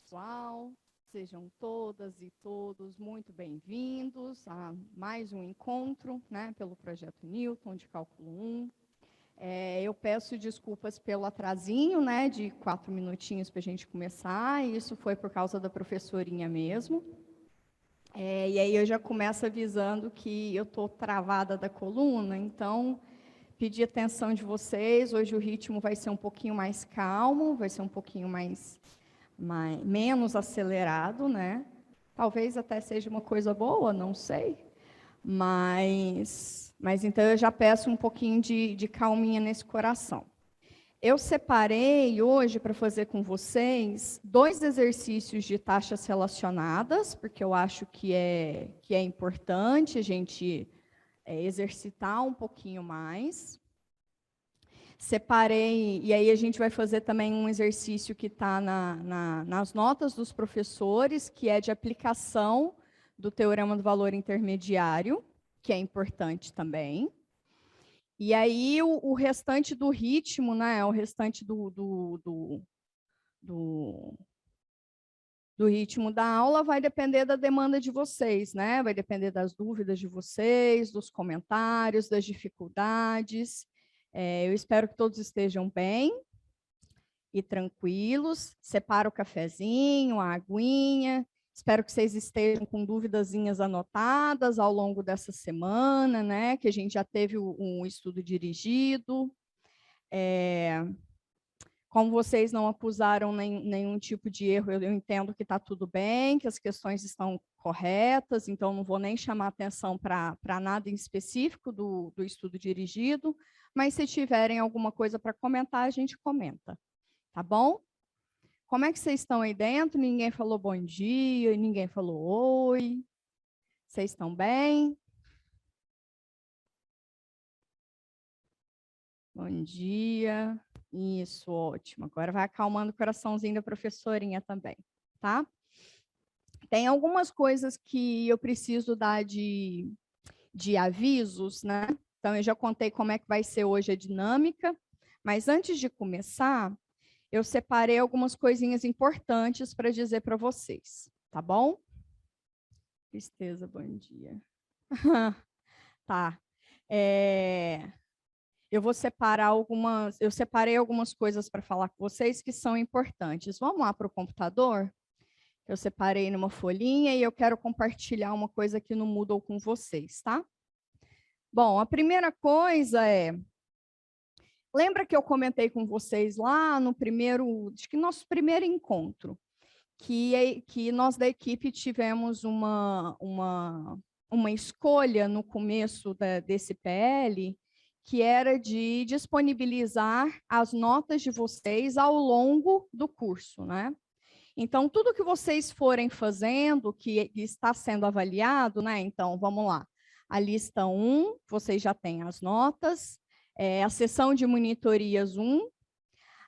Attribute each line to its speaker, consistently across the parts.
Speaker 1: pessoal, sejam todas e todos muito bem-vindos a mais um encontro, né, pelo Projeto Newton de Cálculo 1. Eu peço desculpas pelo atrasinho, né, de 4 minutinhos para a gente começar, isso foi por causa da professorinha mesmo. E aí eu já começo avisando que eu estou travada da coluna, então pedir atenção de vocês. Hoje o ritmo vai ser um pouquinho mais calmo, vai ser um pouquinho menos acelerado, né? Talvez até seja uma coisa boa, não sei. Mas então eu já peço um pouquinho de calminha nesse coração. Eu separei hoje para fazer com vocês 2 exercícios de taxas relacionadas, porque eu acho que é importante a gente exercitar um pouquinho mais. Separei, e aí a gente vai fazer também um exercício que está nas notas dos professores, que é de aplicação do Teorema do Valor Intermediário, que é importante também. E aí o restante do ritmo, né, o restante do ritmo da aula vai depender da demanda de vocês, né? Vai depender das dúvidas de vocês, dos comentários, das dificuldades. Eu espero que todos estejam bem e tranquilos. Separa o cafezinho, a aguinha. Espero que vocês estejam com duvidazinhas anotadas ao longo dessa semana, né? Que a gente já teve um estudo dirigido. Como vocês não acusaram nenhum tipo de erro, eu entendo que está tudo bem, que as questões estão corretas, então não vou nem chamar atenção para nada em específico do estudo dirigido, mas se tiverem alguma coisa para comentar, a gente comenta, tá bom? Como é que vocês estão aí dentro? Ninguém falou bom dia, ninguém falou oi. Vocês estão bem? Bom dia. Isso, ótimo. Agora vai acalmando o coraçãozinho da professorinha também, tá? Tem algumas coisas que eu preciso dar de avisos, né? Então, eu já contei como é que vai ser hoje a dinâmica, mas antes de começar, eu separei algumas coisinhas importantes para dizer para vocês, tá bom? Tristeza, bom dia. Tá. Eu separei algumas coisas para falar com vocês que são importantes. Vamos lá para o computador? Eu separei numa folhinha e eu quero compartilhar uma coisa aqui no Moodle com vocês, tá? Bom, a primeira coisa lembra que eu comentei com vocês lá no acho que nosso primeiro encontro, que nós da equipe tivemos uma escolha no começo desse PL, que era de disponibilizar as notas de vocês ao longo do curso, né? Então, tudo que vocês forem fazendo, que está sendo avaliado, né? Então, vamos lá. A lista 1, vocês já têm as notas. A sessão de monitorias 1.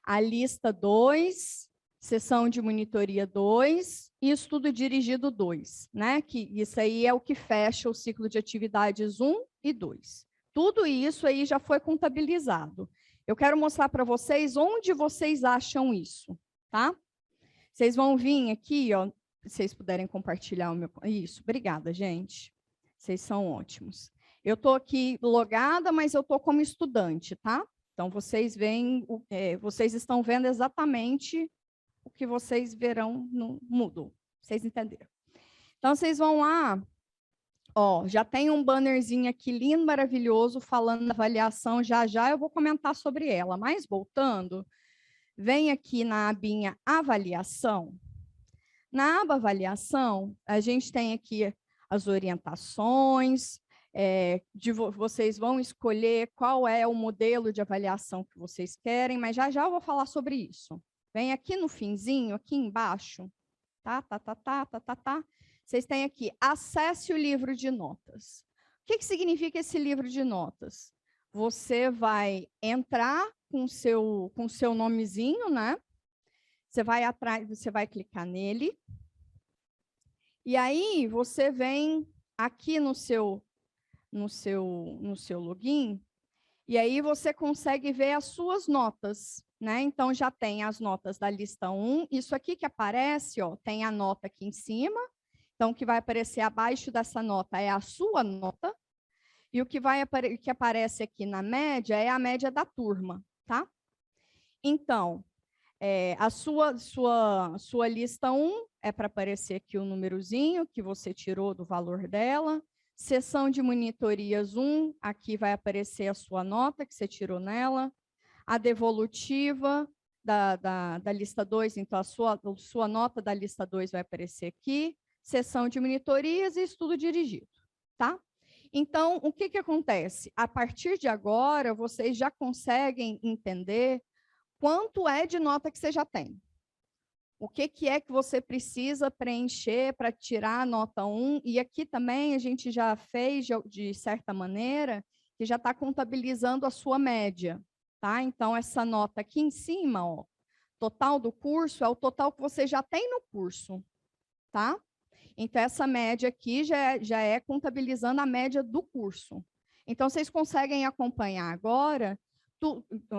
Speaker 1: A lista 2, sessão de monitoria 2 e estudo dirigido 2, né? Que isso aí é o que fecha o ciclo de atividades 1 e 2. Tudo isso aí já foi contabilizado. Eu quero mostrar para vocês onde vocês acham isso, tá? Vocês vão vir aqui, ó, se vocês puderem compartilhar o meu... Isso, obrigada, gente. Vocês são ótimos. Eu estou aqui logada, mas eu estou como estudante, tá? Então, vocês vocês estão vendo exatamente o que vocês verão no Moodle. Vocês entenderam? Então, vocês vão lá, ó, já tem um bannerzinho aqui lindo, maravilhoso, falando da avaliação, já eu vou comentar sobre ela. Mas, voltando, vem aqui na abinha avaliação. Na aba avaliação, a gente tem aqui as orientações, vocês vão escolher qual é o modelo de avaliação que vocês querem, mas já eu vou falar sobre isso. Vem aqui no finzinho, aqui embaixo, tá. Vocês têm aqui, acesse o livro de notas. O que significa esse livro de notas? Você vai entrar com o seu nomezinho, né? Você vai clicar nele. E aí você vem aqui no seu login, e aí você consegue ver as suas notas. né? Então, já tem as notas da lista 1. Isso aqui que aparece, ó, tem a nota aqui em cima. Então, o que vai aparecer abaixo dessa nota é a sua nota. E o que que aparece aqui na média é a média da turma, tá? Então, a sua lista 1 é para aparecer aqui o númerozinho que você tirou do valor dela. Seção de monitorias 1, aqui vai aparecer a sua nota que você tirou nela. A devolutiva da lista 2, então a sua nota da lista 2 vai aparecer aqui. Seção de monitorias e estudo dirigido, tá? Então, o que acontece? A partir de agora, vocês já conseguem entender quanto é de nota que você já tem. O que é que você precisa preencher para tirar a nota 1? E aqui também a gente já fez, de certa maneira, que já está contabilizando a sua média, tá? Então, essa nota aqui em cima, ó, total do curso, é o total que você já tem no curso, tá? Então, essa média aqui já é contabilizando a média do curso. Então, vocês conseguem acompanhar agora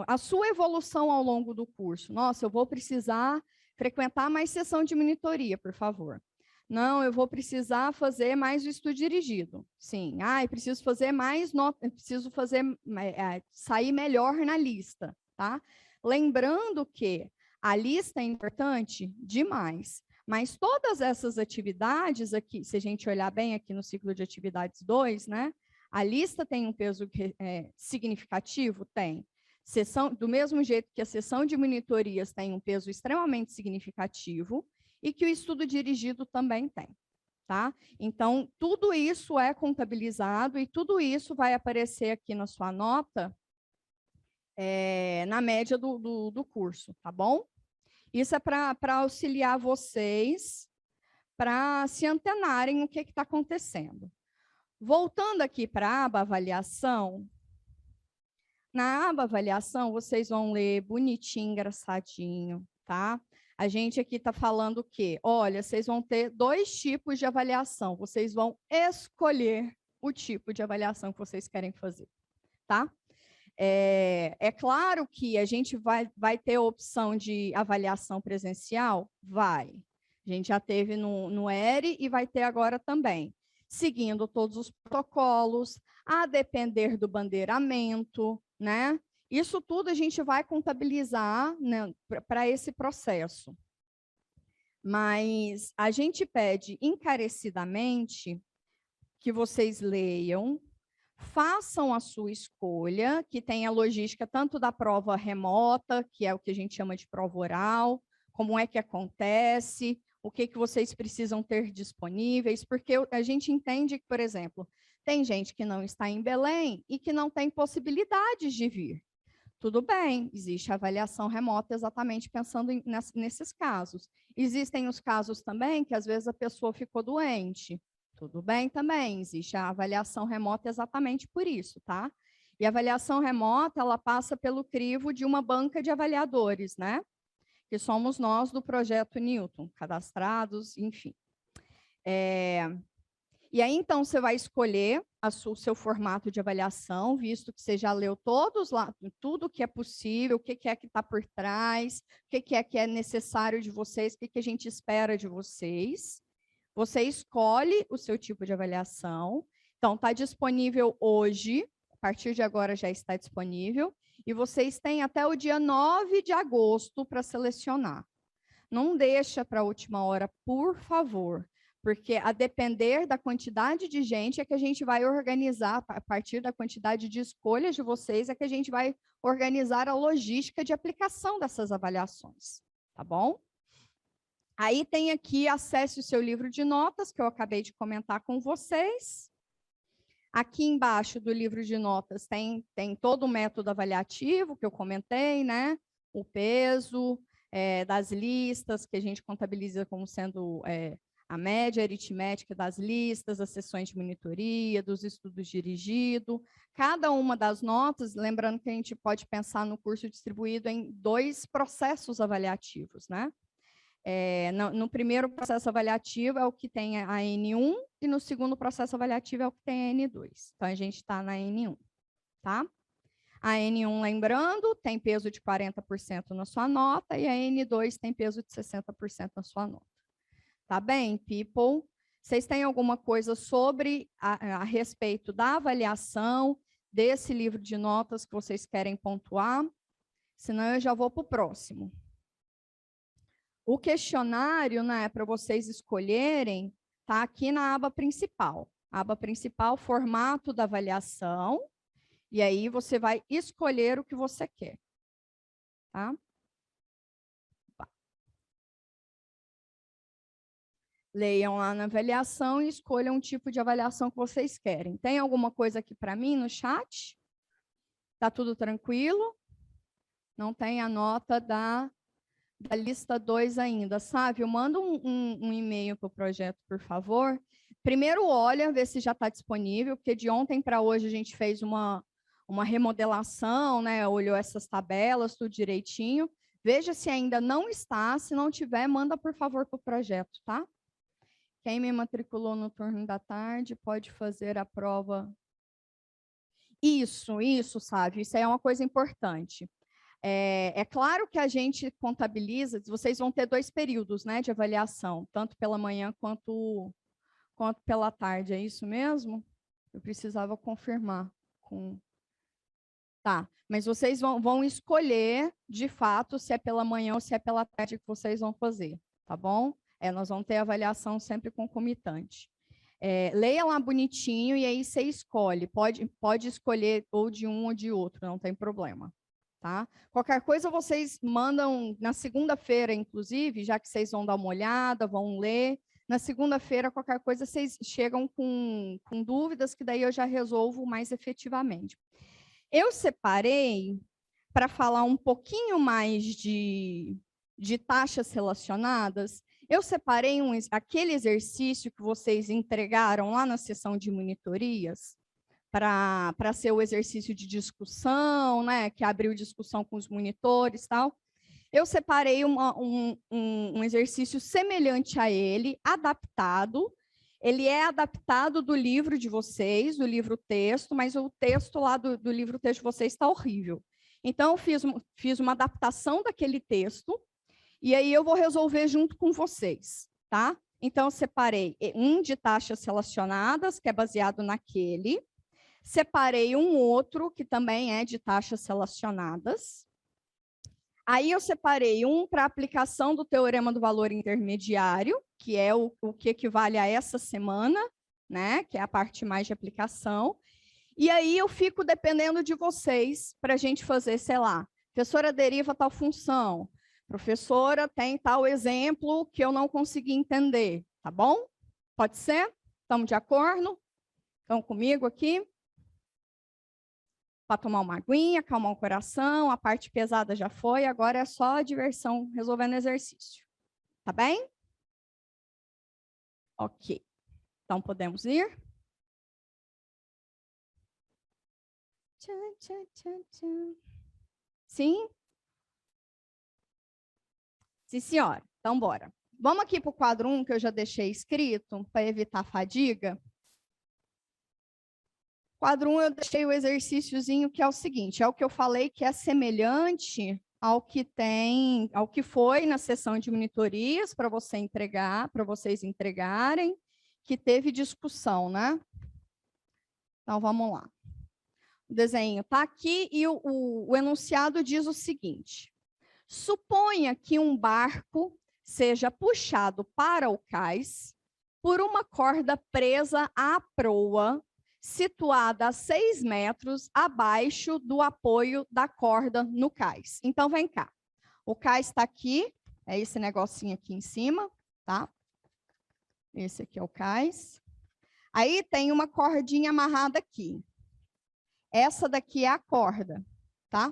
Speaker 1: a sua evolução ao longo do curso. Nossa, eu vou precisar frequentar mais sessão de monitoria, por favor. Não, eu vou precisar fazer mais o estudo dirigido. Sim. Ah, eu preciso fazer mais nota, eu preciso fazer sair melhor na lista, tá? Lembrando que a lista é importante demais. Mas todas essas atividades aqui, se a gente olhar bem aqui no ciclo de atividades 2, né? A lista tem um peso significativo? Tem. Do mesmo jeito que a sessão de monitorias tem um peso extremamente significativo e que o estudo dirigido também tem, tá? Então, tudo isso é contabilizado e tudo isso vai aparecer aqui na sua nota na média do curso, tá bom? Isso é para auxiliar vocês para se antenarem o que está acontecendo. Voltando aqui para a aba avaliação, na aba avaliação vocês vão ler bonitinho, engraçadinho, tá? A gente aqui está falando o quê? Olha, vocês vão ter 2 tipos de avaliação, vocês vão escolher o tipo de avaliação que vocês querem fazer, tá? É claro que a gente vai ter a opção de avaliação presencial? Vai. A gente já teve no ERE e vai ter agora também. Seguindo todos os protocolos, a depender do bandeiramento, né? Isso tudo a gente vai contabilizar, né, para esse processo. Mas a gente pede encarecidamente que vocês leiam, façam a sua escolha, que tem a logística tanto da prova remota, que é o que a gente chama de prova oral, como é que acontece, o que vocês precisam ter disponíveis, porque a gente entende que, por exemplo, tem gente que não está em Belém e que não tem possibilidades de vir. Tudo bem, existe avaliação remota exatamente pensando nesses casos. Existem os casos também que às vezes a pessoa ficou doente. Tudo bem também, existe a avaliação remota exatamente por isso, tá? E a avaliação remota, ela passa pelo crivo de uma banca de avaliadores, né? Que somos nós do projeto Newton, cadastrados, enfim. E aí, então, você vai escolher o seu formato de avaliação, visto que você já leu todos lá, tudo que é possível, o que é que está por trás, o que é necessário de vocês, o que a gente espera de vocês. Você escolhe o seu tipo de avaliação. Então, está disponível hoje, a partir de agora já está disponível, e vocês têm até o dia 9 de agosto para selecionar. Não deixa para a última hora, por favor, porque a depender da quantidade de gente é que a gente vai organizar, a partir da quantidade de escolhas de vocês, é que a gente vai organizar a logística de aplicação dessas avaliações, tá bom? Aí tem aqui, acesse o seu livro de notas, que eu acabei de comentar com vocês. Aqui embaixo do livro de notas tem todo o método avaliativo que eu comentei, né? O peso das listas, que a gente contabiliza como sendo a média aritmética das listas, as sessões de monitoria, dos estudos dirigidos. Cada uma das notas, lembrando que a gente pode pensar no curso distribuído em 2 processos avaliativos, né? No primeiro processo avaliativo é o que tem a N1 e no segundo processo avaliativo é o que tem a N2. Então, a gente está na N1, tá? A N1, lembrando, tem peso de 40% na sua nota e a N2 tem peso de 60% na sua nota. Tá bem, people? Vocês têm alguma coisa sobre a respeito da avaliação desse livro de notas que vocês querem pontuar? Senão eu já vou para o próximo. O questionário, né, para vocês escolherem, está aqui na aba principal. A aba principal, formato da avaliação. E aí você vai escolher o que você quer. Tá? Leiam lá na avaliação e escolham o tipo de avaliação que vocês querem. Tem alguma coisa aqui para mim no chat? Tá tudo tranquilo? Não tem a nota da lista 2 ainda. Sávio, manda um e-mail para o projeto, por favor. Primeiro olha, vê se já está disponível, porque de ontem para hoje a gente fez uma remodelação, né? Olhou essas tabelas, tudo direitinho. Veja se ainda não está. Se não tiver, manda, por favor, para o projeto, tá? Quem me matriculou no turno da tarde pode fazer a prova. Isso, Sávio, isso aí é uma coisa importante. É claro que a gente contabiliza, vocês vão ter 2 períodos, né, de avaliação, tanto pela manhã quanto pela tarde, é isso mesmo? Eu precisava confirmar. Tá, mas vocês vão escolher, de fato, se é pela manhã ou se é pela tarde que vocês vão fazer, tá bom? Nós vamos ter avaliação sempre concomitante. Leia lá bonitinho e aí você escolhe. Pode escolher ou de um ou de outro, não tem problema. Tá? Qualquer coisa vocês mandam na segunda-feira, inclusive, já que vocês vão dar uma olhada, vão ler. Na segunda-feira, qualquer coisa, vocês chegam com dúvidas, que daí eu já resolvo mais efetivamente. Eu separei, para falar um pouquinho mais de taxas relacionadas, eu separei aquele exercício que vocês entregaram lá na sessão de monitorias, para ser o exercício de discussão, né, que abriu discussão com os monitores e tal. Eu separei um exercício semelhante a ele, adaptado. Ele é adaptado do livro de vocês, do livro texto, mas o texto lá do livro texto de vocês está horrível. Então, eu fiz uma adaptação daquele texto, e aí eu vou resolver junto com vocês, tá? Então, eu separei um de taxas relacionadas, que é baseado naquele. Separei um outro, que também é de taxas relacionadas. Aí eu separei um para aplicação do teorema do valor intermediário, que é o que equivale a essa semana, né? Que é a parte mais de aplicação. E aí eu fico dependendo de vocês para a gente fazer, sei lá, professora deriva tal função, professora tem tal exemplo que eu não consegui entender, tá bom? Pode ser? Estamos de acordo? Estão comigo aqui? Para tomar uma aguinha, acalmar o coração, a parte pesada já foi, agora é só a diversão resolvendo exercício. Tá bem? Ok. Então, podemos ir? Sim? Sim, senhora. Então, bora. Vamos aqui para o quadro 1, que eu já deixei escrito, para evitar fadiga. Quadro 1, eu deixei o exercíciozinho, que é o seguinte, é o que eu falei que é semelhante ao que foi na sessão de monitorias para vocês entregarem, que teve discussão, né? Então, vamos lá. O desenho está aqui e o enunciado diz o seguinte: suponha que um barco seja puxado para o cais por uma corda presa à proa, situada a 6 metros abaixo do apoio da corda no cais. Então, vem cá. O cais está aqui, é esse negocinho aqui em cima, tá? Esse aqui é o cais. Aí tem uma cordinha amarrada aqui. Essa daqui é a corda, tá?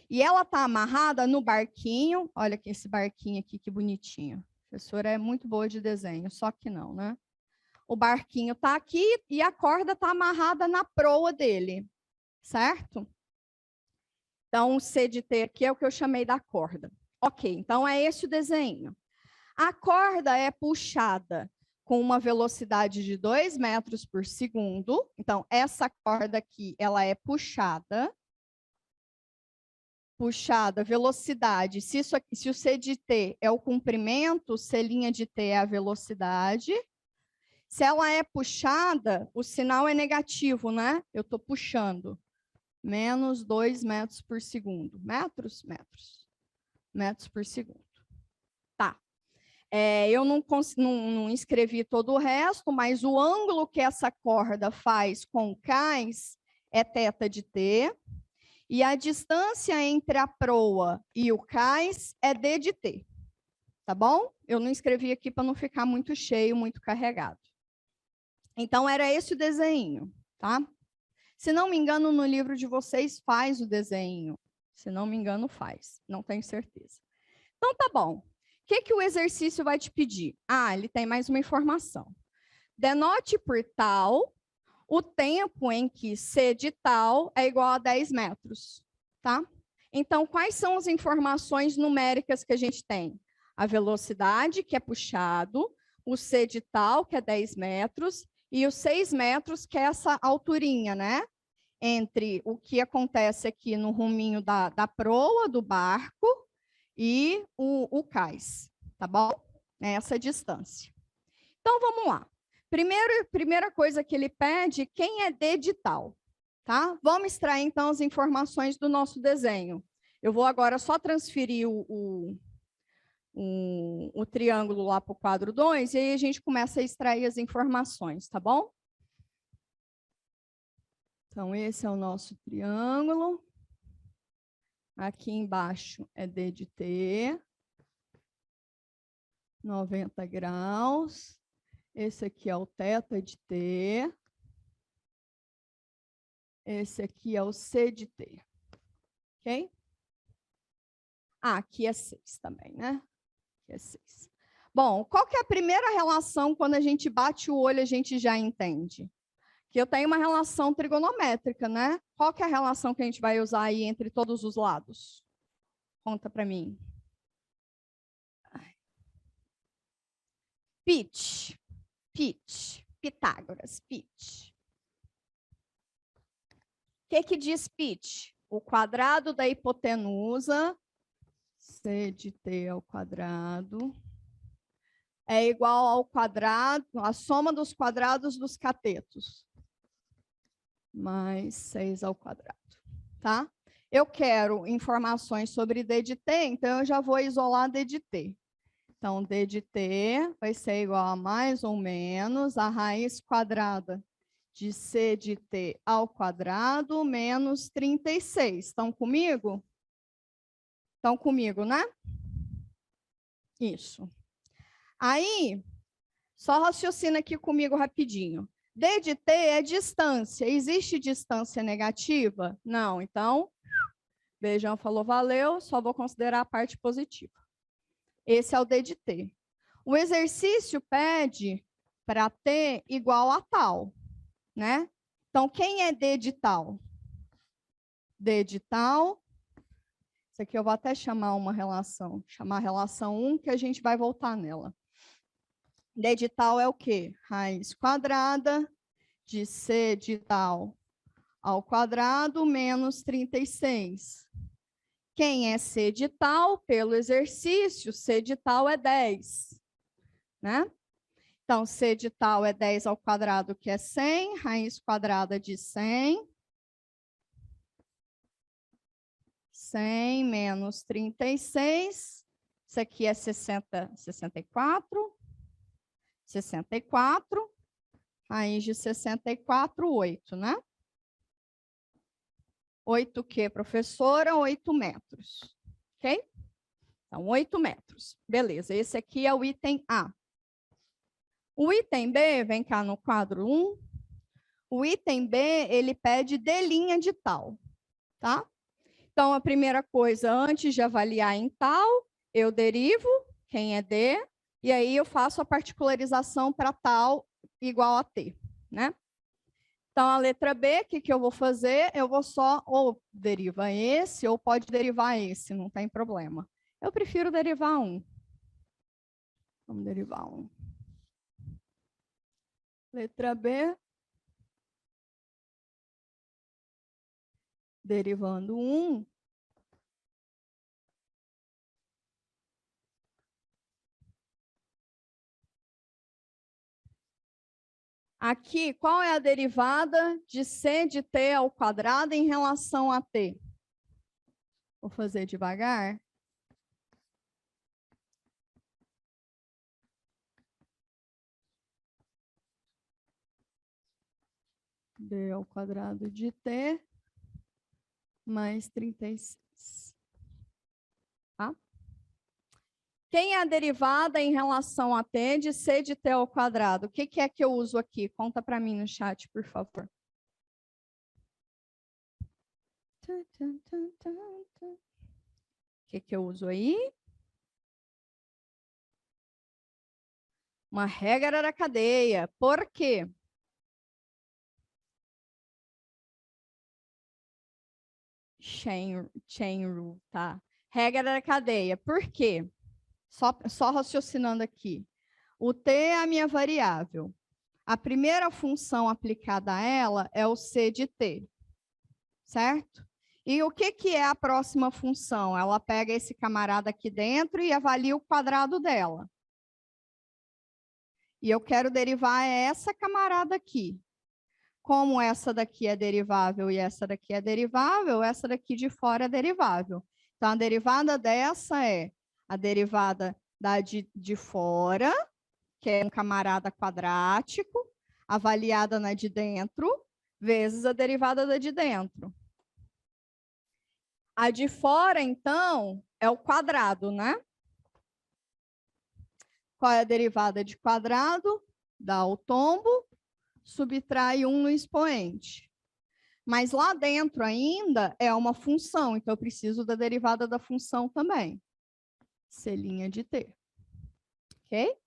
Speaker 1: E ela está amarrada no barquinho. Olha aqui esse barquinho aqui, que bonitinho. A professora é muito boa de desenho, só que não, né? O barquinho está aqui e a corda está amarrada na proa dele, certo? Então, o C de T aqui é o que eu chamei da corda. Ok, então é esse o desenho. A corda é puxada com uma velocidade de 2 metros por segundo. Então, essa corda aqui, ela é puxada. puxada, velocidade. Se o C de T é o comprimento, C' de T é a velocidade. Se ela é puxada, o sinal é negativo, né? Eu estou puxando. Menos 2 metros por segundo. Metros por segundo. Tá. Eu não escrevi todo o resto, mas o ângulo que essa corda faz com o cais é θ de T. E a distância entre a proa e o cais é d de T. Tá bom? Eu não escrevi aqui para não ficar muito cheio, muito carregado. Então, era esse o desenho, tá? Se não me engano, no livro de vocês faz o desenho. Se não me engano, faz. Não tenho certeza. Então, tá bom. O que o exercício vai te pedir? Ah, ele tem mais uma informação. Denote por tal o tempo em que C de tal é igual a 10 metros, tá? Então, quais são as informações numéricas que a gente tem? A velocidade, que é puxado, o C de tal, que é 10 metros, e os 6 metros, que é essa alturinha, né? Entre o que acontece aqui no ruminho da proa, do barco, e o cais, tá bom? É essa distância. Então, vamos lá. Primeira coisa que ele pede, quem é D de tal, tá? Vamos extrair, então, as informações do nosso desenho. Eu vou agora só transferir o triângulo lá para o quadro 2, e aí a gente começa a extrair as informações, tá bom? Então, esse é o nosso triângulo. Aqui embaixo é D de T. 90 graus. Esse aqui é o θ de T. Esse aqui é o C de T. Ok? Ah, aqui é 6 também, né? Aqui é 6. Bom, qual que é a primeira relação quando a gente bate o olho, a gente já entende? Que eu tenho uma relação trigonométrica, né? Qual que é a relação que a gente vai usar aí entre todos os lados? Conta para mim. Pitch. Pitágoras, pitch. O que diz pitch? O quadrado da hipotenusa, C de T ao quadrado, é igual ao quadrado, a soma dos quadrados dos catetos, mais 6 ao quadrado, tá? Eu quero informações sobre D de T, então eu já vou isolar D de T. Então, D de T vai ser igual a mais ou menos a raiz quadrada de C de T ao quadrado menos 36. Estão comigo? Estão comigo, né? Isso. Aí, só raciocina aqui comigo rapidinho. D de T é distância. Existe distância negativa? Não. Então, Beijão falou valeu, só vou considerar a parte positiva. Esse é o D de T. O exercício pede para T igual a tal, né? Então, quem é D de tal? D de tal. Isso aqui eu vou até chamar uma relação, chamar a relação 1, que a gente vai voltar nela. D de tal é o quê? Raiz quadrada de C de tal ao quadrado menos 36. Quem é C de tal? Pelo exercício, C de tal é 10, né? Então, C de tal é 10 ao quadrado, que é 100, raiz quadrada de 100. 100 menos 36, isso aqui é 64, raiz de 64, 8, né? 8 o quê, professora? 8 metros, ok? Então, 8 metros. Beleza, esse aqui é o item A. O item B, vem cá no quadro 1. O item B, ele pede D' de tal, tá? Então, a primeira coisa, antes de avaliar em tal, eu derivo quem é D, e aí eu faço a particularização para tal igual a T, né? Então, a letra B, o que eu vou fazer? Eu vou só, ou deriva esse, ou pode derivar esse, não tem problema. Eu prefiro derivar um. Vamos derivar um. Letra B. Derivando 1, Aqui, qual é a derivada de C de T ao quadrado em relação a T? Vou fazer devagar. D ao quadrado de T mais 36. Tá? Quem é a derivada em relação a T de C de T ao quadrado? O que é que eu uso aqui? Conta para mim no chat, por favor. O que eu uso aí? Uma regra da cadeia. Por quê? Chain rule, tá? Regra da cadeia. Por quê? Só raciocinando aqui. O t é a minha variável. A primeira função aplicada a ela é o c de t, certo? E o que é a próxima função? Ela pega esse camarada aqui dentro e avalia o quadrado dela. E eu quero derivar essa camarada aqui. Como essa daqui é derivável e essa daqui é derivável, essa daqui de fora é derivável. Então, a derivada dessa é a derivada da de fora, que é um camarada quadrático, avaliada na de dentro, vezes a derivada da de dentro. A de fora, então, é o quadrado, né? Qual é a derivada de quadrado? Dá o tombo, subtrai 1 no expoente. Mas lá dentro ainda é uma função, então eu preciso da derivada da função também. C' de t. Ok?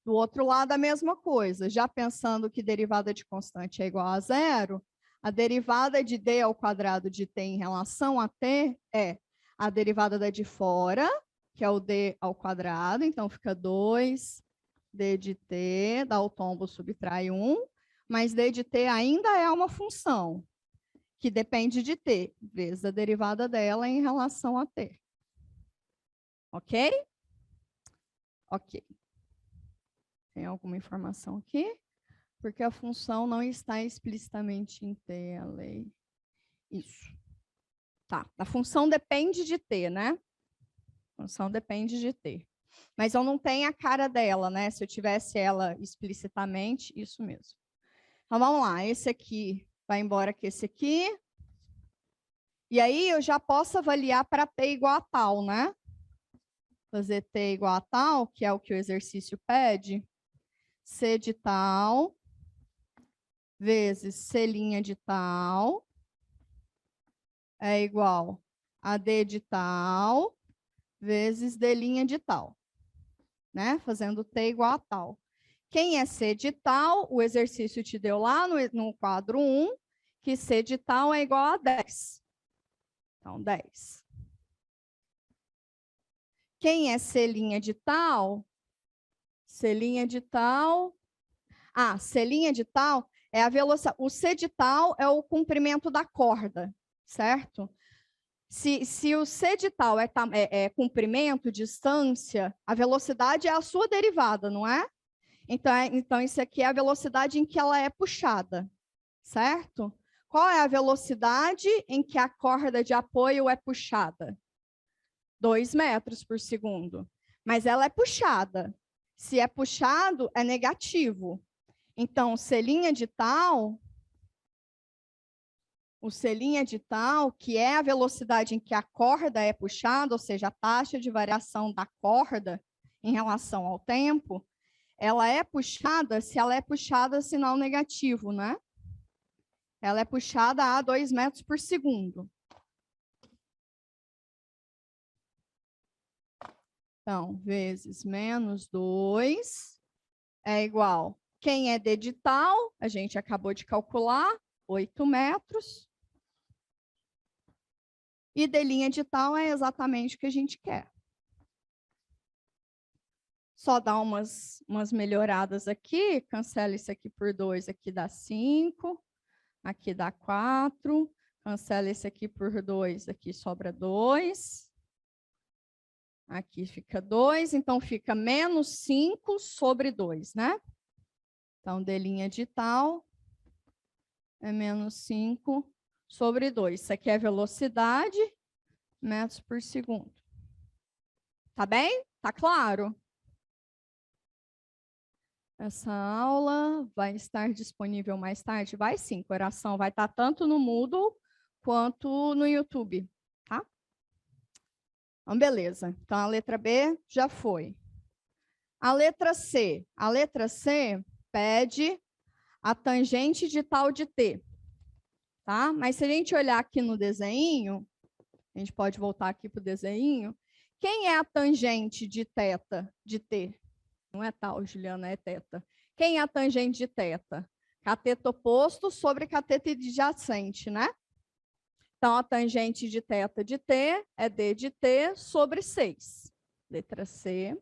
Speaker 1: Do outro lado, a mesma coisa. Já pensando que derivada de constante é igual a zero, a derivada de d ao quadrado de t em relação a t é a derivada da de fora, que é o d ao quadrado, então fica 2d de t, dá o tombo, subtrai 1, mas d de t ainda é uma função, que depende de t, vezes a derivada dela em relação a t. Ok? Ok. Tem alguma informação aqui? Porque a função não está explicitamente em t, a lei. Isso. Tá, a função depende de t, né? A função depende de t. Mas eu não tenho a cara dela, né? Se eu tivesse ela explicitamente, isso mesmo. Então, vamos lá. Esse aqui vai embora com esse aqui. E aí, eu já posso avaliar para t igual a tal, né? Fazer t igual a tal, que é o que o exercício pede. C de tal vezes C' de tal é igual a D de tal vezes D' de tal, né? Fazendo T igual a tal. Quem é C de tal? O exercício te deu lá no quadro 1, que C de tal é igual a 10. Então, 10. Quem é C' de tal? C' de tal... Ah, C' de tal é a velocidade. O C de tal é o comprimento da corda, certo? Se o C de tal é comprimento, distância, a velocidade é a sua derivada, não é? Então, isso aqui é a velocidade em que ela é puxada, certo? Qual é a velocidade em que a corda de apoio é puxada? 2 metros por segundo. Mas ela é puxada. Se é puxado, é negativo. Então, C' de tal, o C' de tal, que é a velocidade em que a corda é puxada, ou seja, a taxa de variação da corda em relação ao tempo, ela é puxada, se ela é puxada, sinal negativo, né? Ela é puxada a 2 metros por segundo. Então, vezes menos 2 é igual. Quem é D de tal, a gente acabou de calcular, 8 metros. E D' de tal é exatamente o que a gente quer. Só dá umas melhoradas aqui, cancela isso aqui por 2, aqui dá 5, aqui dá 4, cancela esse aqui por 2, aqui sobra 2. Aqui fica 2, então fica menos 5 sobre 2, né? Então, d' de tal é menos 5 sobre 2. Isso aqui é velocidade, metros por segundo. Tá bem? Tá claro? Essa aula vai estar disponível mais tarde? Vai sim, coração. Vai estar tanto no Moodle quanto no YouTube, tá? Então, beleza. Então, a letra B já foi. A letra C. A letra C pede a tangente de tal de T. Tá? Mas se a gente olhar aqui no desenho, a gente pode voltar aqui para o desenho. Quem é a tangente de θ de T? Não é tal, Juliana, é θ. Quem é a tangente de θ? Cateto oposto sobre cateto adjacente, né? Então, a tangente de θ de T é d de T sobre 6. Letra C.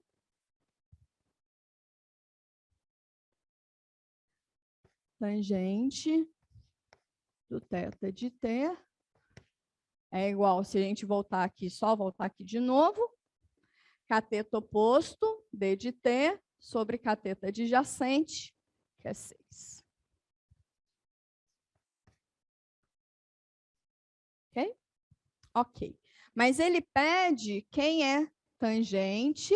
Speaker 1: Tangente do θ de T é igual, se a gente voltar aqui, só voltar aqui de novo, cateto oposto, d de T, sobre cateto adjacente, que é 6. Ok? Ok. Mas ele pede quem é tangente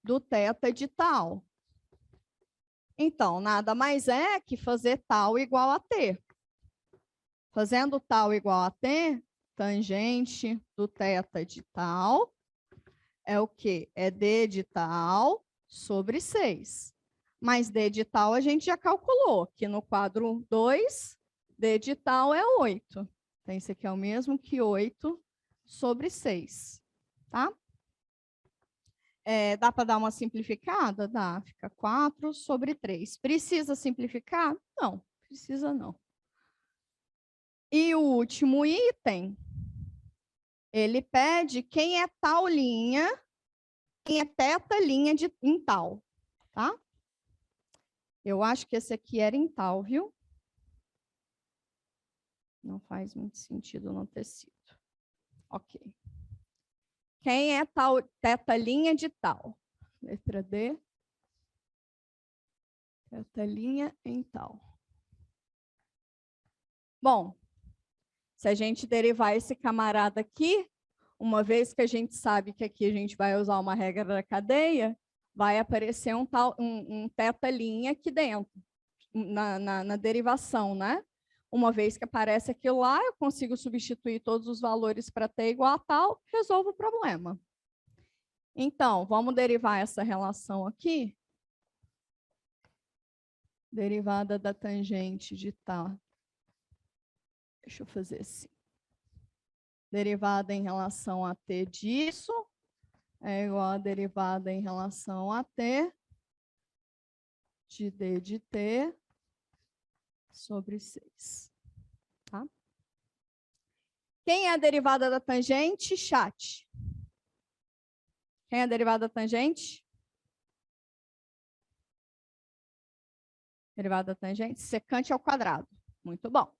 Speaker 1: do θ de tal. Então, nada mais é que fazer tal igual a t. Fazendo tal igual a t, tangente do θ de tal é o quê? É d de tal sobre 6. Mas d de tal a gente já calculou, que no quadro 2, d de tal é 8. Então, esse aqui é o mesmo que 8 sobre 6. Tá? Dá para dar uma simplificada? Dá, fica 4 sobre 3. Precisa simplificar? Não, precisa não. E o último item, ele pede quem é tal linha, quem é θ linha em tal, tá? Eu acho que esse aqui era em tal, viu? Não faz muito sentido não ter sido. Ok. Quem é tal θ linha de tal? Letra D. Θ linha em tal. Bom, se a gente derivar esse camarada aqui, uma vez que a gente sabe que aqui a gente vai usar uma regra da cadeia, vai aparecer um θ' aqui dentro, na derivação, né? Uma vez que aparece aquilo lá, eu consigo substituir todos os valores para t igual a tal, resolvo o problema. Então, vamos derivar essa relação aqui. Derivada da tangente de tal. Deixa eu fazer assim. Derivada em relação a t disso é igual a derivada em relação a t de d de t sobre 6. Tá? Quem é a derivada da tangente? Chat. Quem é a derivada da tangente? Derivada da tangente? Secante ao quadrado. Muito bom.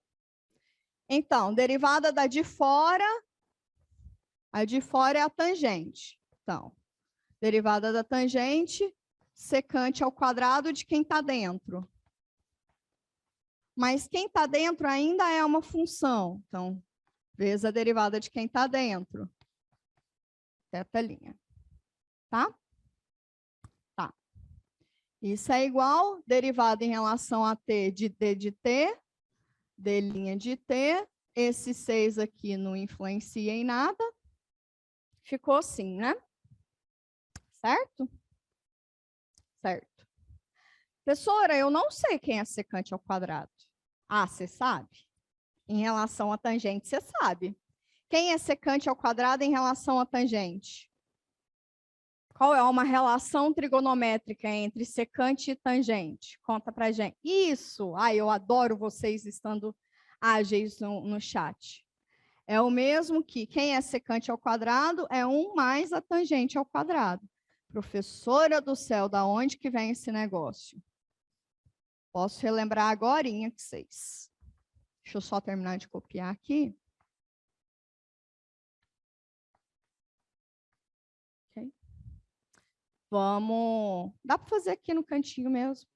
Speaker 1: Então, derivada da de fora. A de fora é a tangente. Então, derivada da tangente, secante ao quadrado de quem está dentro. Mas quem está dentro ainda é uma função. Então, vezes a derivada de quem está dentro. Θ'. Tá? Tá. Isso é igual, derivada em relação a t de d de t, d' de t. Esse 6 aqui não influencia em nada. Ficou assim, né? Certo? Certo. Professora, eu não sei quem é secante ao quadrado. Ah, você sabe? Em relação à tangente, você sabe. Quem é secante ao quadrado em relação à tangente? Qual é uma relação trigonométrica entre secante e tangente? Conta pra gente. Isso! Ai, eu adoro vocês estando ágeis no chat. É o mesmo que quem é secante ao quadrado é 1 mais a tangente ao quadrado. Professora do céu, da onde que vem esse negócio? Posso relembrar agorinha que vocês. Deixa eu só terminar de copiar aqui. Okay. Vamos... Dá para fazer aqui no cantinho mesmo.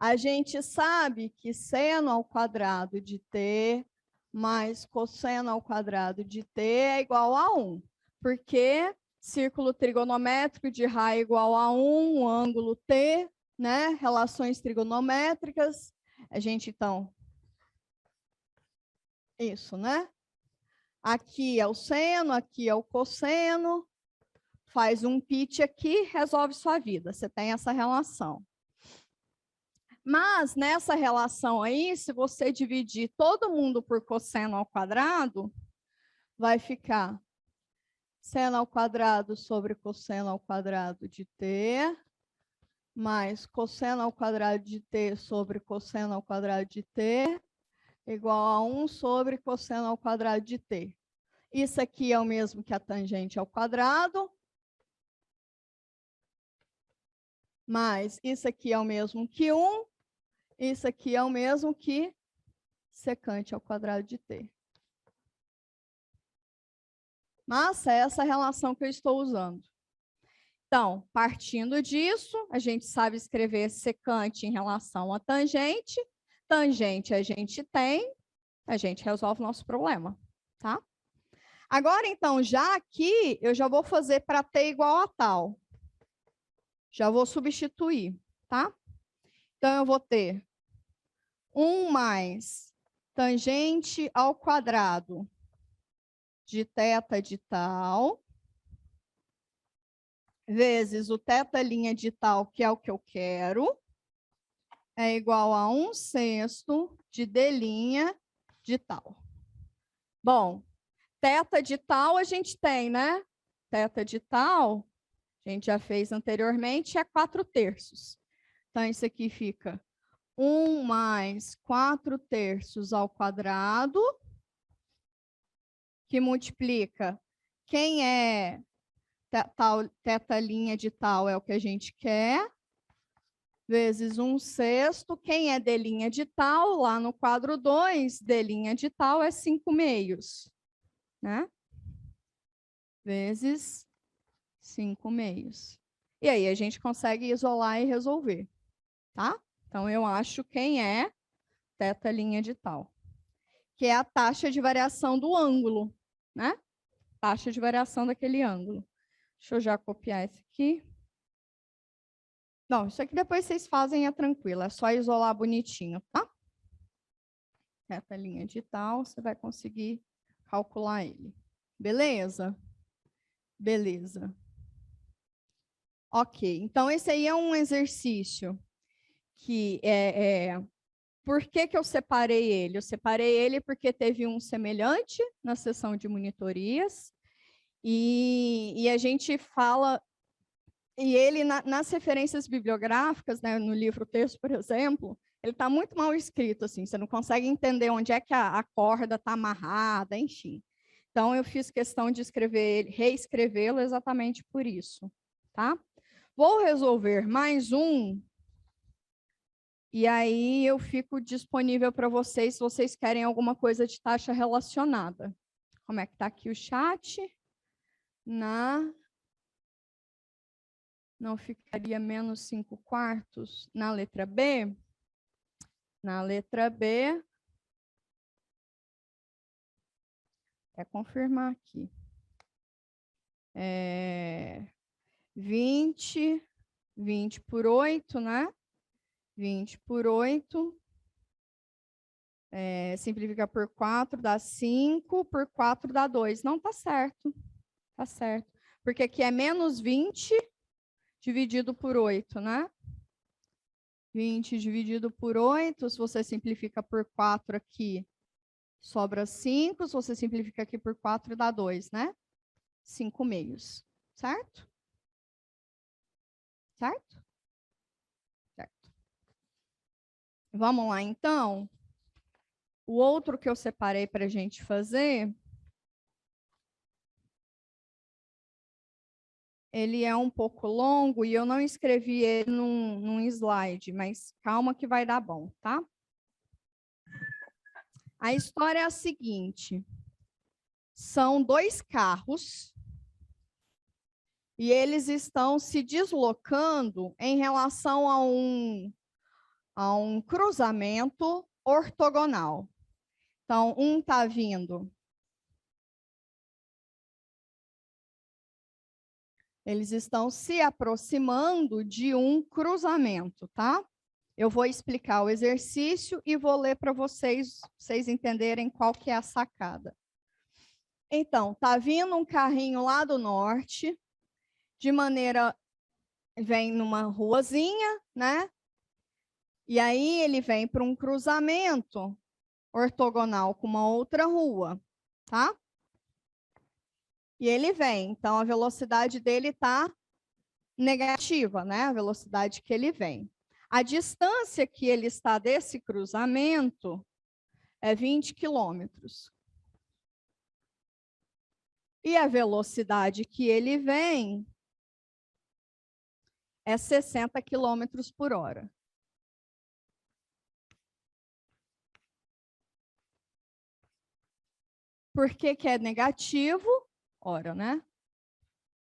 Speaker 1: A gente sabe que seno ao quadrado de t mais cosseno ao quadrado de t é igual a 1. Porque círculo trigonométrico de raio igual a 1, o ângulo t, né? Relações trigonométricas. A gente, então... Isso, né? Aqui é o seno, aqui é o cosseno. Faz um pitch aqui, resolve sua vida. Você tem essa relação. Mas nessa relação aí, se você dividir todo mundo por cosseno ao quadrado, vai ficar seno ao quadrado sobre cosseno ao quadrado de t, mais cosseno ao quadrado de t sobre cosseno ao quadrado de t, igual a 1 sobre cosseno ao quadrado de t. Isso aqui é o mesmo que a tangente ao quadrado, mais isso aqui é o mesmo que 1, isso aqui é o mesmo que secante ao quadrado de t. Mas é essa relação que eu estou usando. Então, partindo disso, a gente sabe escrever secante em relação a tangente. Tangente a gente tem, a gente resolve o nosso problema, tá? Agora, então, já aqui, eu já vou fazer para t igual a tal. Já vou substituir, tá? Então, eu vou ter 1 mais tangente ao quadrado de θ de tal, vezes o θ' de tal, que é o que eu quero, é igual a 1/6 de d' de tal. Bom, θ de tal a gente tem, né? Θ de tal, a gente já fez anteriormente, é 4/3. Então, isso aqui fica 1 mais 4/3 ao quadrado, que multiplica quem é θ' de tal é o que a gente quer, vezes 1/6, quem é d' de tal, lá no quadro 2, d' de tal é 5/2, né? Vezes 5/2. E aí a gente consegue isolar e resolver, tá? Então, eu acho quem é θ' de tal, que é a taxa de variação do ângulo, né? Taxa de variação daquele ângulo. Deixa eu já copiar esse aqui. Não, isso aqui depois vocês fazem, é tranquilo, é só isolar bonitinho, tá? Θ' de tal, você vai conseguir calcular ele. Beleza? Beleza. Ok, então esse aí é um exercício que por que que eu separei ele? Eu separei ele porque teve um semelhante na sessão de monitorias e a gente fala, e ele nas referências bibliográficas, né, no livro texto, por exemplo, ele está muito mal escrito, assim, você não consegue entender onde é que a corda está amarrada, enfim. Então, eu fiz questão de reescrevê-lo exatamente por isso, tá? Vou resolver mais um, e aí eu fico disponível para vocês, se vocês querem alguma coisa de taxa relacionada. Como é que está aqui o chat? Não ficaria menos 5/4 na letra B? Na letra B, é confirmar aqui. 20 por 8, né? 20 por 8. Simplifica por 4, dá 5, por 4 dá 2. Não, tá certo. Tá certo. Porque aqui é menos 20 dividido por 8, né? 20 dividido por 8, se você simplifica por 4 aqui, sobra 5. Se você simplifica aqui por 4, dá 2, né? 5/2. Certo? Certo? Certo. Vamos lá, então. O outro que eu separei para a gente fazer, ele é um pouco longo e eu não escrevi ele num slide, mas calma que vai dar bom, tá? A história é a seguinte. São 2 carros e eles estão se deslocando em relação a um a um cruzamento ortogonal. Então, um está vindo. Eles estão se aproximando de um cruzamento, tá? Eu vou explicar o exercício e vou ler para vocês entenderem qual que é a sacada. Então, tá vindo um carrinho lá do norte, vem numa ruazinha, né? E aí ele vem para um cruzamento ortogonal com uma outra rua, tá? E ele vem, então a velocidade dele está negativa, né? A velocidade que ele vem. A distância que ele está desse cruzamento é 20 quilômetros. E a velocidade que ele vem é 60 quilômetros por hora. Por que que é negativo? Ora, né?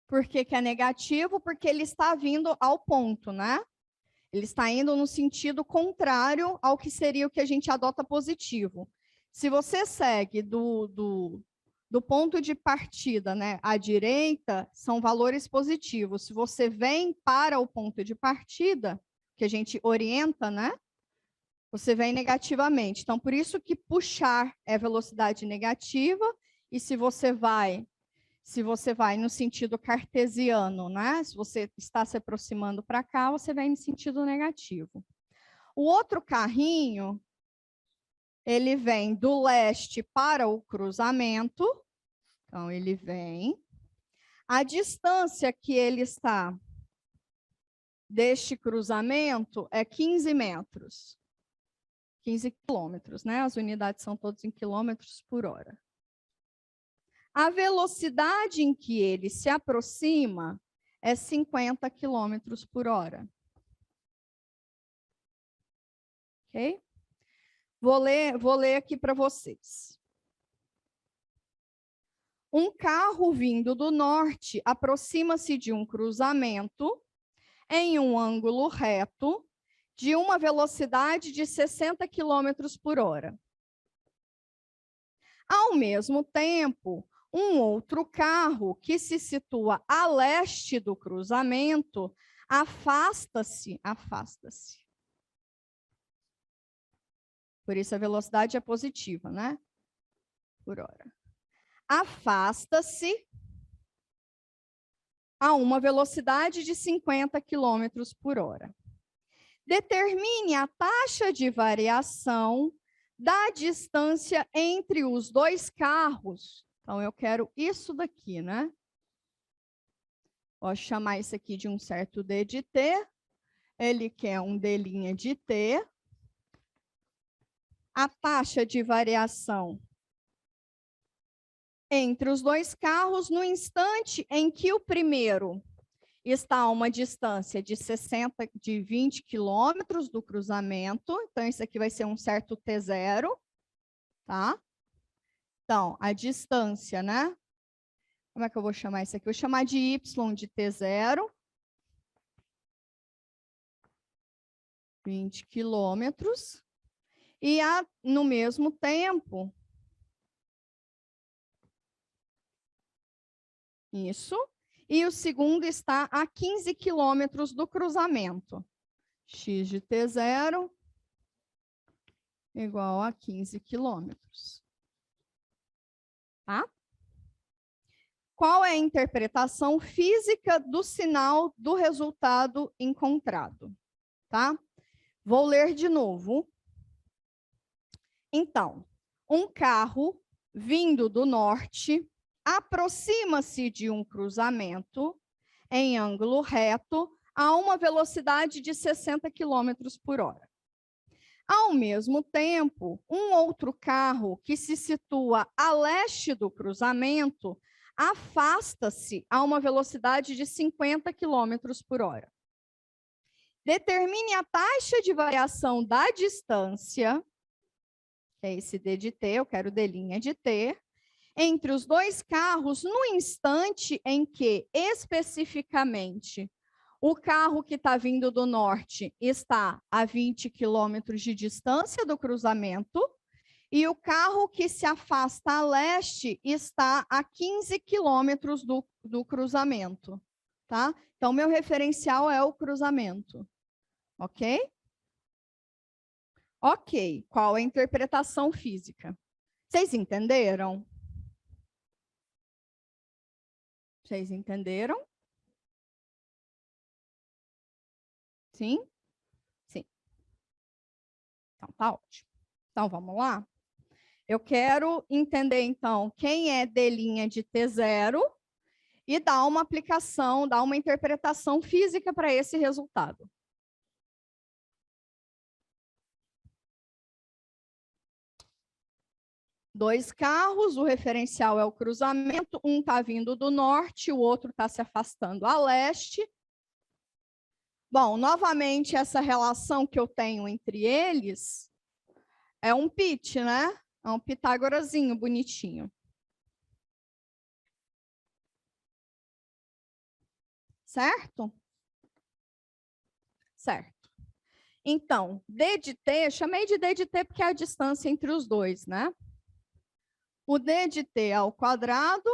Speaker 1: Por que que é negativo? Porque ele está vindo ao ponto, né? Ele está indo no sentido contrário ao que seria o que a gente adota positivo. Se você segue do ponto de partida, né, à direita, são valores positivos. Se você vem para o ponto de partida, que a gente orienta, né, você vem negativamente. Então, por isso que puxar é velocidade negativa, e se você vai no sentido cartesiano, né? Se você está se aproximando para cá, você vem no sentido negativo. O outro carrinho, ele vem do leste para o cruzamento. Então, ele vem. A distância que ele está deste cruzamento é 15 metros. 15 quilômetros, né? As unidades são todas em quilômetros por hora. A velocidade em que ele se aproxima é 50 quilômetros por hora. Ok? Vou ler aqui para vocês. Um carro vindo do norte aproxima-se de um cruzamento em um ângulo reto de uma velocidade de 60 quilômetros por hora. Ao mesmo tempo, um outro carro que se situa a leste do cruzamento afasta-se. Por isso a velocidade é positiva, né? Por hora. Afasta-se a uma velocidade de 50 quilômetros por hora. Determine a taxa de variação da distância entre os dois carros. Então, eu quero isso daqui, né? Posso chamar isso aqui de um certo D de T. Ele quer um D' de T. A taxa de variação entre os dois carros no instante em que o primeiro está a uma distância de 20 quilômetros do cruzamento. Então, isso aqui vai ser um certo T0, tá? Então, a distância, né? Como é que eu vou chamar isso aqui? Eu vou chamar de Y de T0. 20 quilômetros. E no mesmo tempo, isso. E o segundo está a 15 quilômetros do cruzamento. X de T0 igual a 15 quilômetros. Tá? Qual é a interpretação física do sinal do resultado encontrado? Tá? Vou ler de novo. Então, um carro vindo do norte aproxima-se de um cruzamento em ângulo reto a uma velocidade de 60 quilômetros por hora. Ao mesmo tempo, um outro carro que se situa a leste do cruzamento afasta-se a uma velocidade de 50 quilômetros por hora. Determine a taxa de variação da distância, que é esse D de T, eu quero D' de T, entre os dois carros no instante em que, especificamente, O carro que está vindo do norte está a 20 quilômetros de distância do cruzamento e o carro que se afasta a leste está a 15 quilômetros do cruzamento, tá? Então, meu referencial é o cruzamento, ok? Ok, qual é a interpretação física? Vocês entenderam? Vocês entenderam? Sim? Sim. Então, tá ótimo. Então, vamos lá? Eu quero entender, então, quem é D' de T0 e dar uma aplicação, dar uma interpretação física para esse resultado. Dois carros, o referencial é o cruzamento, um está vindo do norte, o outro está se afastando a leste. Bom, novamente, essa relação que eu tenho entre eles é um pitch, né? É um pitágorazinho bonitinho. Certo? Certo. Então, D de T, chamei de D de T porque é a distância entre os dois, né? O D de T ao quadrado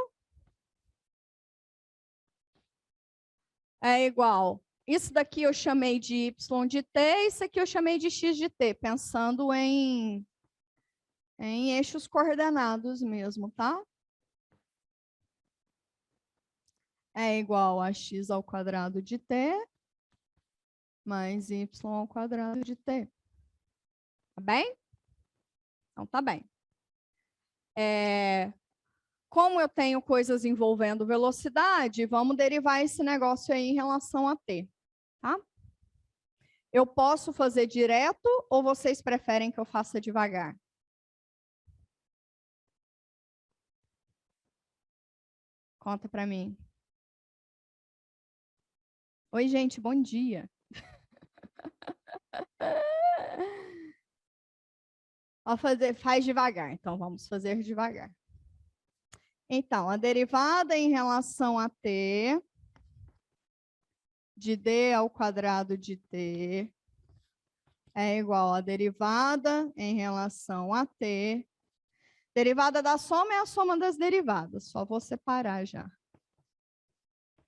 Speaker 1: é igual. Isso daqui eu chamei de Y de T, isso aqui eu chamei de X de T, pensando em eixos coordenados mesmo, tá? É igual a X ao quadrado de T mais Y ao quadrado de T. Tá bem? Então, tá bem. Como eu tenho coisas envolvendo velocidade, vamos derivar esse negócio aí em relação a T, tá? Eu posso fazer direto ou vocês preferem que eu faça devagar? Conta para mim. Oi, gente, bom dia. Faz devagar, então vamos fazer devagar. Então, a derivada em relação a t de d ao quadrado de t é igual a derivada em relação a t. Derivada da soma é a soma das derivadas, só vou separar já.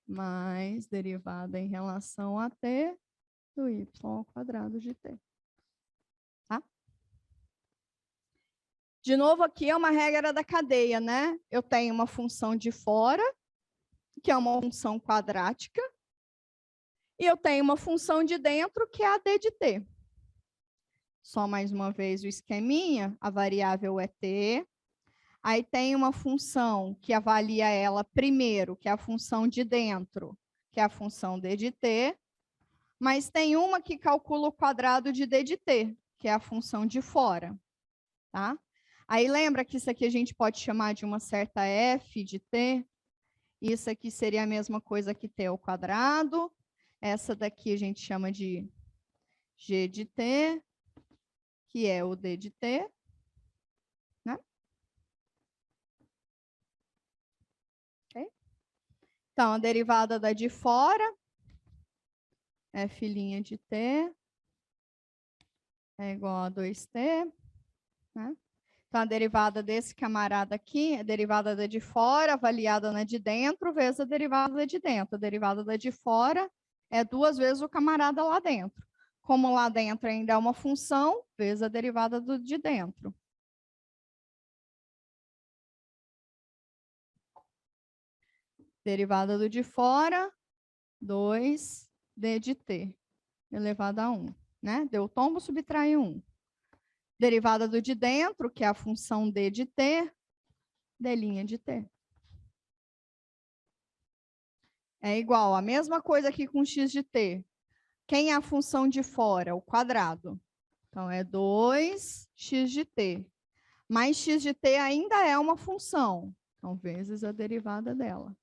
Speaker 1: Mais derivada em relação a t do y ao quadrado de t. Tá? De novo, aqui é uma regra da cadeia, né? Eu tenho uma função de fora, que é uma função quadrática, e eu tenho uma função de dentro, que é a d de t. Só mais uma vez o esqueminha, a variável é t. Aí tem uma função que avalia ela primeiro, que é a função de dentro, que é a função d de t. Mas tem uma que calcula o quadrado de d de t, que é a função de fora. Tá? Aí lembra que isso aqui a gente pode chamar de uma certa f de t. Isso aqui seria a mesma coisa que t ao quadrado. Essa daqui a gente chama de g de t, que é o d de t. Né? Okay? Então, a derivada da de fora, f' de t, é igual a 2t. Né? Então, a derivada desse camarada aqui, a derivada da de fora, avaliada na de dentro, vezes a derivada da de dentro. A derivada da de fora é 2 vezes o camarada lá dentro. Como lá dentro ainda é uma função, vezes a derivada do de dentro. Derivada do de fora, 2d de t, elevado a 1. Né? Deu tombo, subtrai 1. Derivada do de dentro, que é a função d de t, d' de t. É igual a mesma coisa aqui com x de t. Quem é a função de fora? O quadrado. Então, é 2x de t. Mas x de t ainda é uma função. Então, vezes a derivada dela.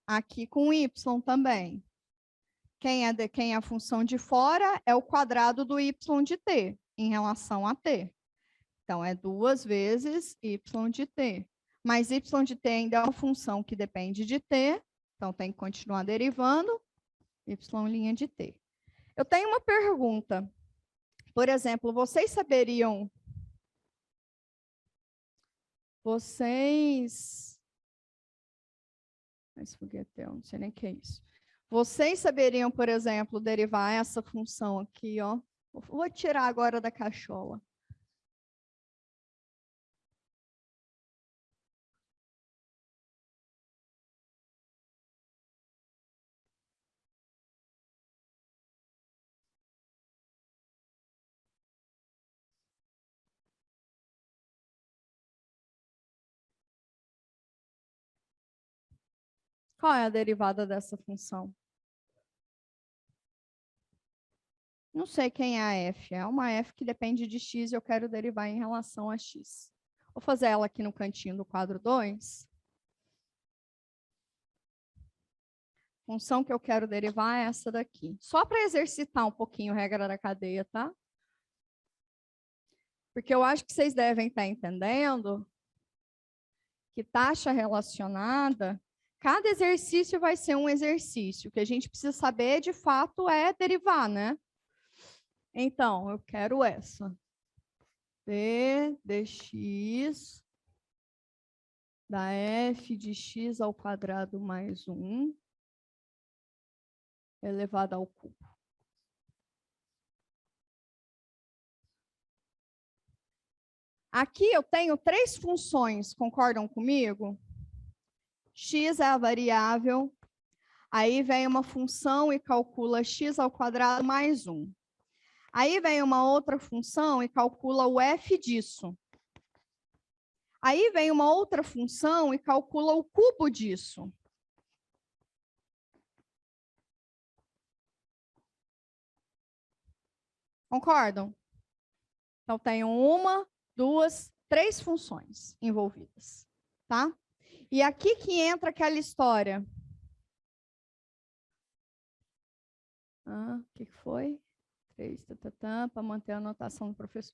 Speaker 1: Aqui com y também. Quem é a função de fora é o quadrado do y de t, em relação a t. Então, é 2 vezes y de t. Mas y de t ainda é uma função que depende de t, Então, tem que continuar derivando y' de t. Eu tenho uma pergunta. Por exemplo, vocês saberiam... Mas foguetel, não sei nem o que é isso. Vocês saberiam, por exemplo, derivar essa função aqui, ó. Vou tirar agora da cachola. Qual é a derivada dessa função? Não sei quem é a f. É uma f que depende de x e eu quero derivar em relação a x. Vou fazer ela aqui no cantinho do quadro 2. A função que eu quero derivar é essa daqui. Só para exercitar um pouquinho a regra da cadeia, tá? Porque eu acho que vocês devem estar entendendo que taxa relacionada, cada exercício vai ser um exercício. O que a gente precisa saber, de fato, é derivar, né? Então, eu quero essa. P dx da f de x ao quadrado mais 1 elevado ao cubo. Aqui eu tenho 3 funções, concordam comigo? X é a variável, aí vem uma função e calcula x ao quadrado mais 1. Aí vem uma outra função e calcula o f disso. Aí vem uma outra função e calcula o cubo disso. Concordam? Então, tenho 1, 2, 3 funções envolvidas, tá? E aqui que entra aquela história. O que foi? 3, para manter a anotação do professor.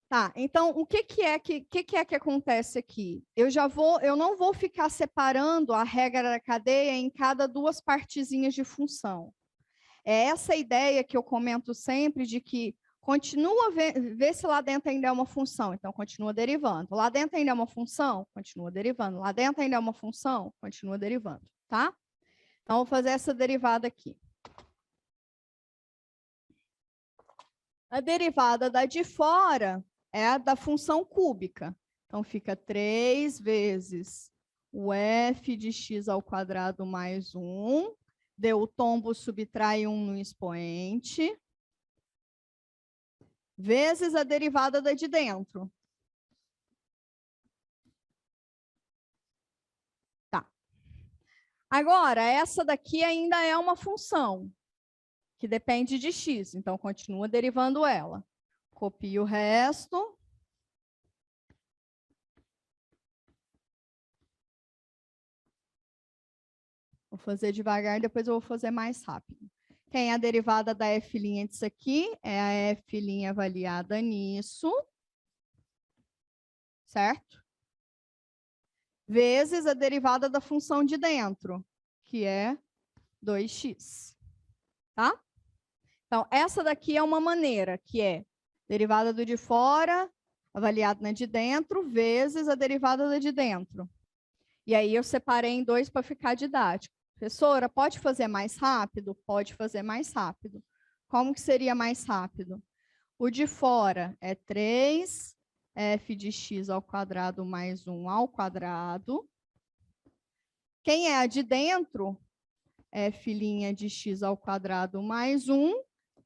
Speaker 1: Tá, então, o que é que acontece aqui? Eu não vou ficar separando a regra da cadeia em cada 2 partezinhas de função. É essa ideia que eu comento sempre de que continua ver se lá dentro ainda é uma função, então continua derivando. Lá dentro ainda é uma função, continua derivando. Lá dentro ainda é uma função, continua derivando, tá? Então, vou fazer essa derivada aqui. A derivada da de fora é a da função cúbica. Então, fica 3 vezes o f de x ao quadrado mais 1. Deu o tombo, subtrai 1 no expoente. Vezes a derivada da de dentro. Tá. Agora, essa daqui ainda é uma função que depende de x. Então, continua derivando ela. Copio o resto. Vou fazer devagar, depois eu vou fazer mais rápido. Quem é a derivada da f' disso aqui? É a f' avaliada nisso. Certo? Vezes a derivada da função de dentro, que é 2x. Tá? Então, essa daqui é uma maneira, que é derivada do de fora, avaliada na de dentro, vezes a derivada da de dentro. E aí eu separei em 2 para ficar didático. Professora, pode fazer mais rápido? Pode fazer mais rápido. Como que seria mais rápido? O de fora é 3 f de x ao quadrado mais 1 ao quadrado. Quem é a de dentro? F' de x ao quadrado mais 1,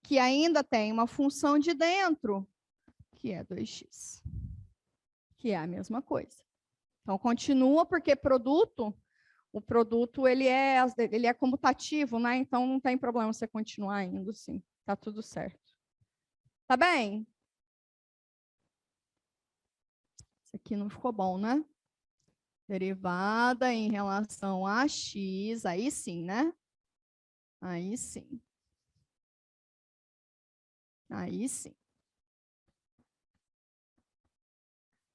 Speaker 1: que ainda tem uma função de dentro, que é 2x. Que é a mesma coisa. Então, continua, porque o produto ele é comutativo, né? Então, não tem problema você continuar indo, sim. Tá tudo certo. Tá bem? Isso aqui não ficou bom, né? Derivada em relação a x, aí sim, né? Aí sim. Aí sim.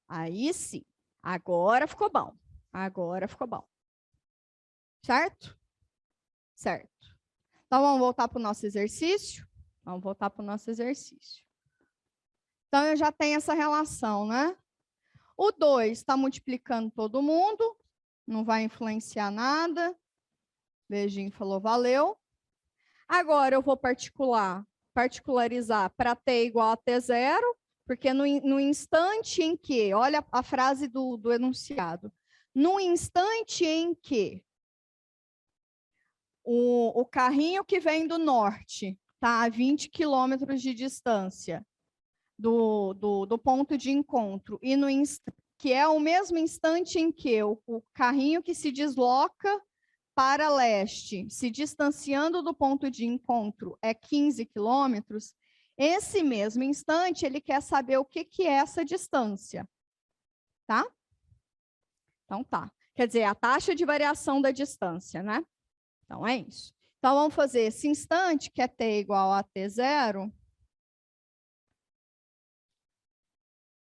Speaker 1: Aí sim. Agora ficou bom. Agora ficou bom. Certo? Certo. Então, vamos voltar para o nosso exercício? Vamos voltar para o nosso exercício. Então, eu já tenho essa relação, né? O 2 está multiplicando todo mundo, não vai influenciar nada. Beijinho falou, valeu. Agora, eu vou particularizar para t igual a t0, porque no instante em que, olha a frase do enunciado, no instante em que o carrinho que vem do norte está a 20 quilômetros de distância do ponto de encontro, e que é o mesmo instante em que o carrinho que se desloca para leste, se distanciando do ponto de encontro, é 15 quilômetros, esse mesmo instante ele quer saber o que é essa distância. Tá? Então tá. Quer dizer, a taxa de variação da distância, né? Então é isso. Então vamos fazer esse instante, que é t igual a t0,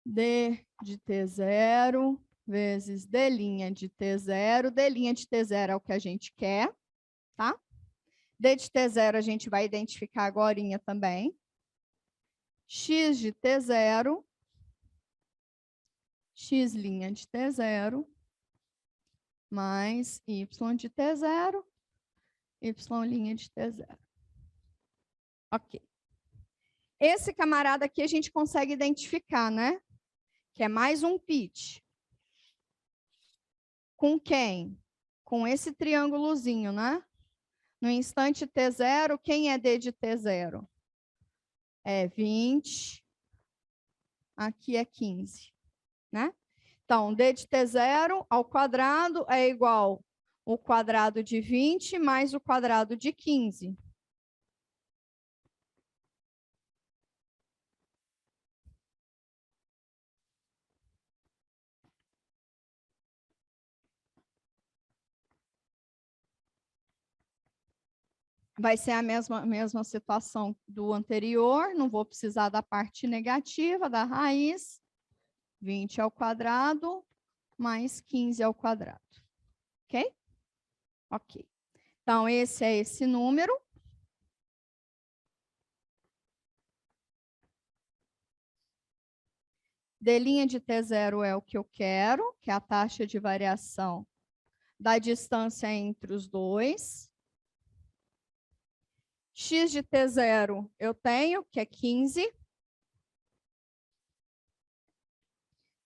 Speaker 1: d de t0 vezes d' de t0. D' de t0 é o que a gente quer, tá? D de t0 a gente vai identificar agorinha também. X de t0, x' de t0, mais y de t0, y' de t0. Ok. Esse camarada aqui a gente consegue identificar, né? Que é mais um pitch. Com quem? Com esse triângulozinho, né? No instante t0, quem é d de t0? É 20. Aqui é 15, né? Então, d de t0 ao quadrado é igual o quadrado de 20 mais o quadrado de 15. Vai ser a mesma situação do anterior, não vou precisar da parte negativa da raiz. 20 ao quadrado mais 15 ao quadrado. Ok? Ok. Então, esse é esse número. D' de t0 é o que eu quero, que é a taxa de variação da distância entre os dois. X de t0 eu tenho, que é 15.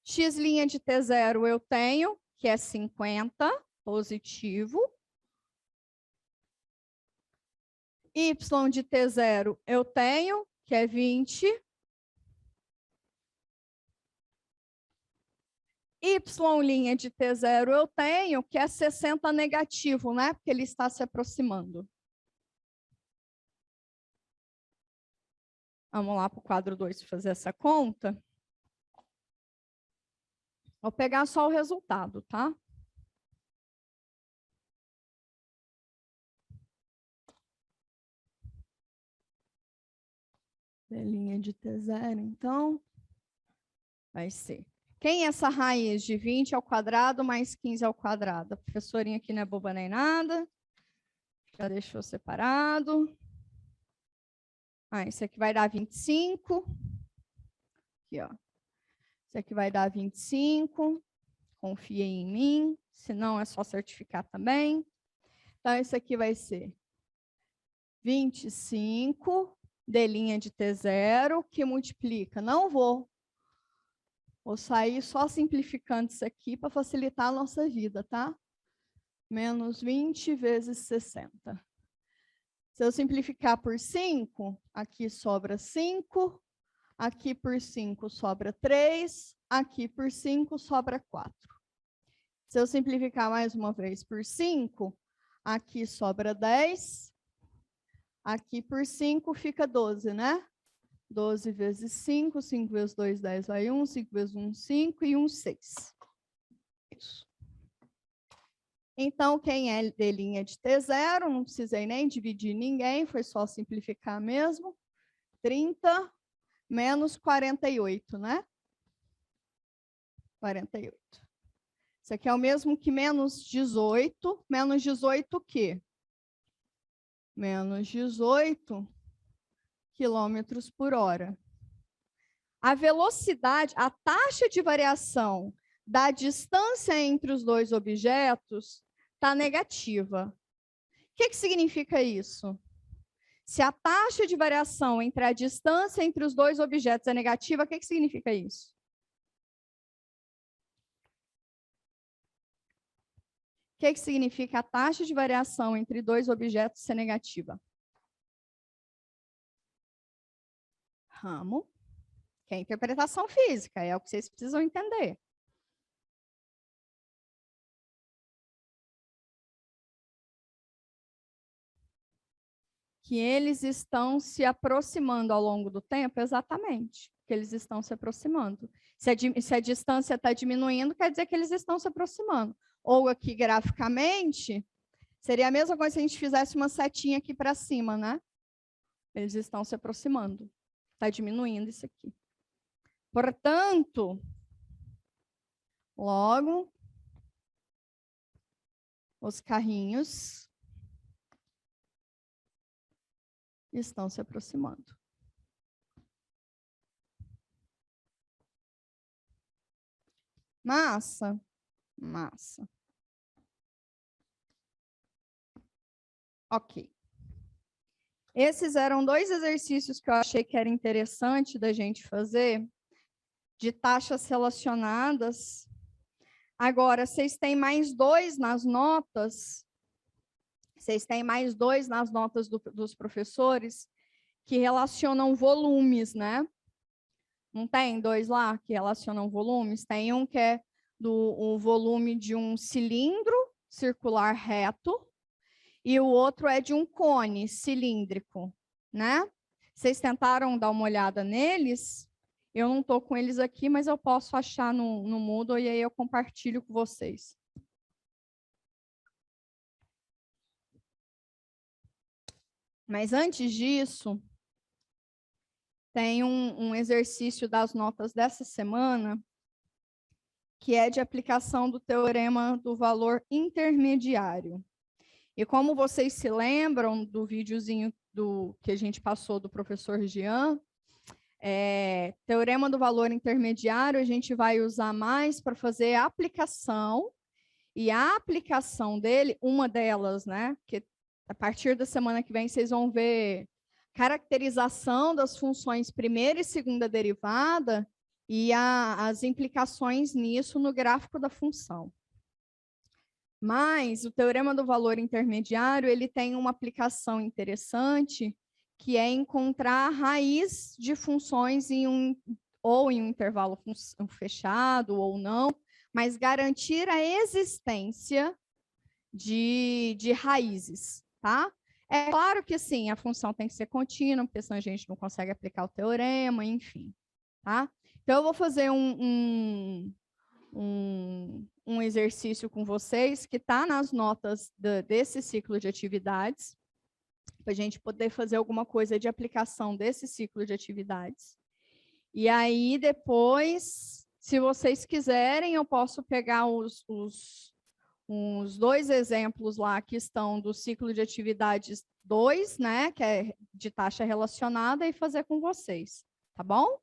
Speaker 1: X' de t0 eu tenho, que é 50, positivo. Y de t0 eu tenho, que é 20. Y' de t0 eu tenho, que é 60 negativo, né? Porque ele está se aproximando. Vamos lá para o quadro 2 fazer essa conta. Vou pegar só o resultado, tá? D' de t0, então, vai ser. Quem é essa raiz de 20 ao quadrado mais 15 ao quadrado? A professorinha aqui não é boba nem nada. Já deixou separado. Isso aqui vai dar 25. Aqui, ó. Isso aqui vai dar 25. Confiem em mim. Se não, é só certificar também. Então, isso aqui vai ser 25, D' de t0, que multiplica. Não vou sair só simplificando isso aqui para facilitar a nossa vida, tá? Menos 20 vezes 60. Se eu simplificar por 5, aqui sobra 5, aqui por 5 sobra 3, aqui por 5 sobra 4. Se eu simplificar mais uma vez por 5, aqui sobra 10, aqui por 5 fica 12, né? 12 vezes 5, 5 vezes 2, 10 vai 1, 5 vezes 1, 5 e 1, 6. Isso. Então, quem é D' de t0, não precisei nem dividir ninguém, foi só simplificar mesmo. 30 menos 48, né? 48. Isso aqui é o mesmo que menos 18. Menos 18 o quê? Menos 18 quilômetros por hora. A velocidade, a taxa de variação da distância entre os dois objetos está negativa. O que significa isso? Se a taxa de variação entre a distância entre os dois objetos é negativa, o que significa isso? O que significa a taxa de variação entre dois objetos ser negativa? Ramo, que é interpretação física, é o que vocês precisam entender. Que eles estão se aproximando ao longo do tempo, exatamente, que eles estão se aproximando. Se a distância está diminuindo, quer dizer que eles estão se aproximando. Ou aqui, graficamente, seria a mesma coisa se a gente fizesse uma setinha aqui para cima, né? Eles estão se aproximando. Está diminuindo isso aqui. Portanto, logo, os carrinhos estão se aproximando. Massa. Ok. Esses eram dois exercícios que eu achei que era interessante da gente fazer, de taxas relacionadas. Agora, vocês têm mais dois nas notas, dos professores que relacionam volumes, né? Não tem dois lá que relacionam volumes? Tem um que é o volume de um cilindro circular reto e o outro é de um cone cilíndrico, né? Vocês tentaram dar uma olhada neles? Eu não estou com eles aqui, mas eu posso achar no Moodle e aí eu compartilho com vocês. Mas antes disso, tem um exercício das notas dessa semana, que é de aplicação do teorema do valor intermediário. E como vocês se lembram do videozinho que a gente passou do professor Jean, teorema do valor intermediário a gente vai usar mais para fazer a aplicação, e a aplicação dele, uma delas, né, que a partir da semana que vem vocês vão ver caracterização das funções primeira e segunda derivada e as implicações nisso no gráfico da função. Mas o teorema do valor intermediário, ele tem uma aplicação interessante, que é encontrar a raiz de funções ou em um intervalo fechado ou não, mas garantir a existência de raízes, tá? É claro que sim, a função tem que ser contínua, porque senão a gente não consegue aplicar o teorema, enfim, tá? Então, eu vou fazer um exercício com vocês que está nas notas desse ciclo de atividades, para a gente poder fazer alguma coisa de aplicação desse ciclo de atividades. E aí, depois, se vocês quiserem, eu posso pegar uns dois exemplos lá que estão do ciclo de atividades 2, né, que é de taxa relacionada, e fazer com vocês, tá bom?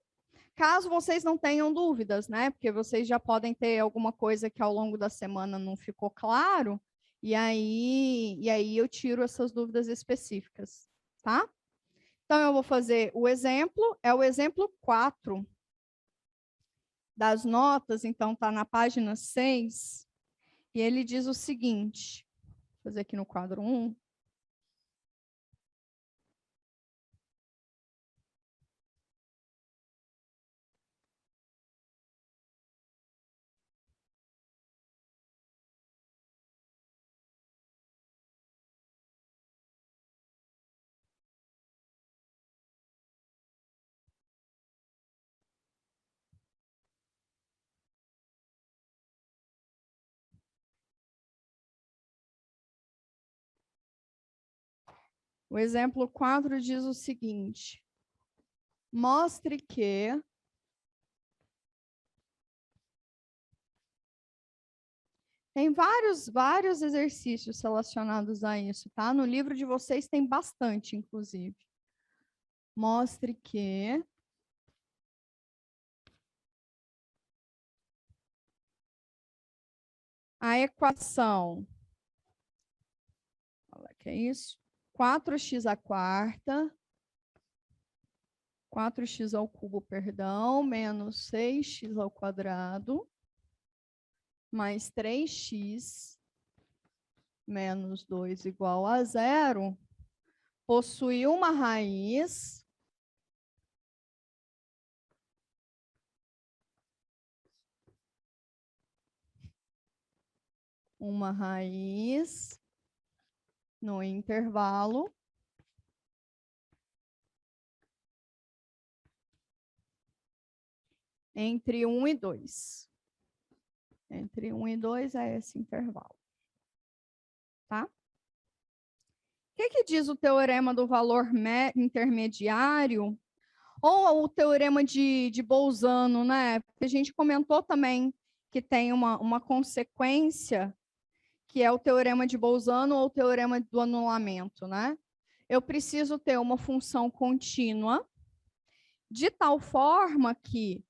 Speaker 1: Caso vocês não tenham dúvidas, né, porque vocês já podem ter alguma coisa que ao longo da semana não ficou claro, e aí eu tiro essas dúvidas específicas, tá? Então, eu vou fazer o exemplo, é o exemplo 4 das notas, então está na página 6, e ele diz o seguinte, vou fazer aqui no quadro 1. O exemplo 4 diz o seguinte: mostre que Tem vários exercícios relacionados a isso, tá? No livro de vocês tem bastante, inclusive. Mostre que a equação, olha que é isso, 4x à quarta, 4x ao cubo, perdão, menos 6x ao quadrado, mais 3x menos 2 igual a 0, possui uma raiz no intervalo entre 1 e 2. Entre 1 e 2 é esse intervalo. Tá? O que diz o teorema do valor intermediário? Ou o teorema de Bolzano, né? Porque a gente comentou também que tem uma consequência, que é o teorema de Bolzano ou o teorema do anulamento, né? Eu preciso ter uma função contínua, de tal forma que,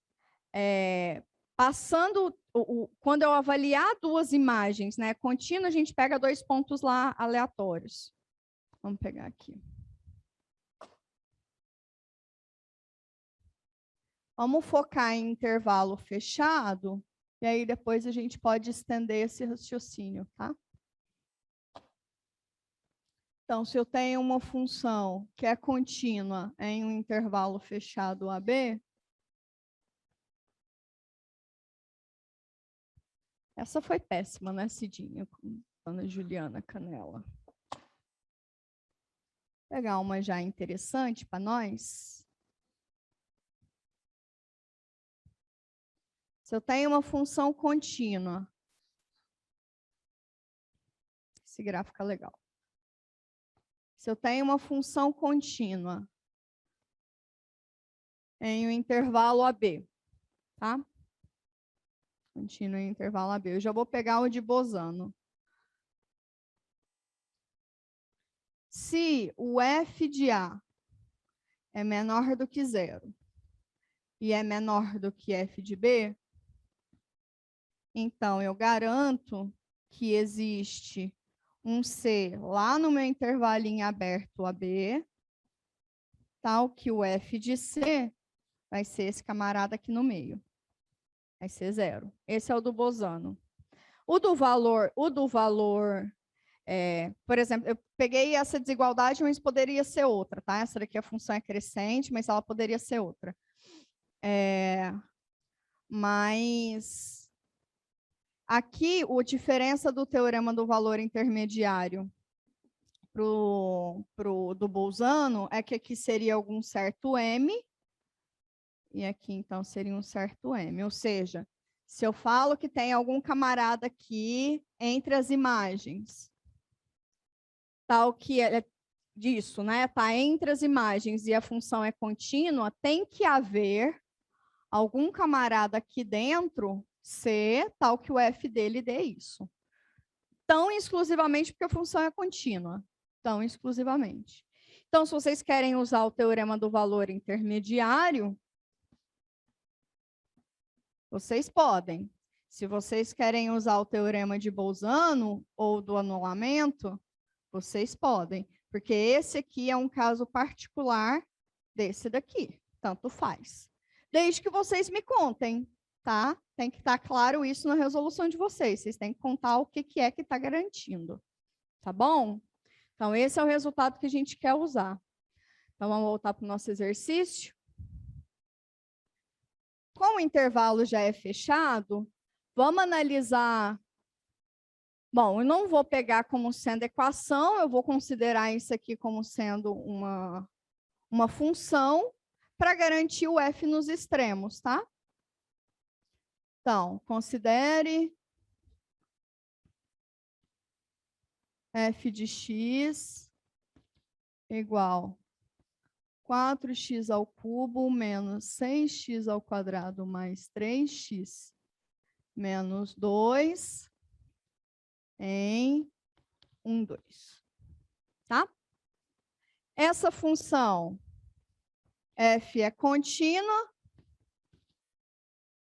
Speaker 1: quando eu avaliar duas imagens, né, contínua, a gente pega 2 pontos lá aleatórios. Vamos pegar aqui. Vamos focar em intervalo fechado, e aí depois a gente pode estender esse raciocínio, tá? Então, se eu tenho uma função que é contínua em um intervalo fechado AB, essa foi péssima, né, Cidinha, com Ana Juliana Canela. Vou pegar uma já interessante para nós. Se eu tenho uma função contínua, esse gráfico é legal. Se eu tenho uma função contínua em um intervalo AB, tá? Contínua em intervalo AB. Eu já vou pegar o de Bolzano. Se o f de A é menor do que 0 e é menor do que f de B, então eu garanto que existe um C lá no meu intervalinho aberto AB, tal que o f de C vai ser esse camarada aqui no meio. Vai ser 0. Esse é o do Bolzano. O do valor, por exemplo, eu peguei essa desigualdade, mas poderia ser outra, tá? Essa daqui a função é crescente, mas ela poderia ser outra. Mas aqui, a diferença do teorema do valor intermediário do Bolzano é que aqui seria algum certo M, e aqui, então, seria um certo M. Ou seja, se eu falo que tem algum camarada aqui entre as imagens, tal que é disso, né? Está entre as imagens e a função é contínua, tem que haver algum camarada aqui dentro C, tal que o f dele dê isso. Tão exclusivamente porque a função é contínua. Tão exclusivamente. Então, se vocês querem usar o teorema do valor intermediário, vocês podem. Se vocês querem usar o teorema de Bolzano ou do anulamento, vocês podem. Porque esse aqui é um caso particular desse daqui. Tanto faz. Desde que vocês me contem, tá? Tem que estar claro isso na resolução de vocês. Vocês têm que contar o que é que está garantindo. Tá bom? Então, esse é o resultado que a gente quer usar. Então, vamos voltar para o nosso exercício. Como o intervalo já é fechado, vamos analisar. Bom, eu não vou pegar como sendo equação, eu vou considerar isso aqui como sendo uma função para garantir o f nos extremos, tá? Então, considere f de x igual 4x ao cubo menos 6x ao quadrado mais 3x menos 2 em 1, 2. Tá? Essa função f é contínua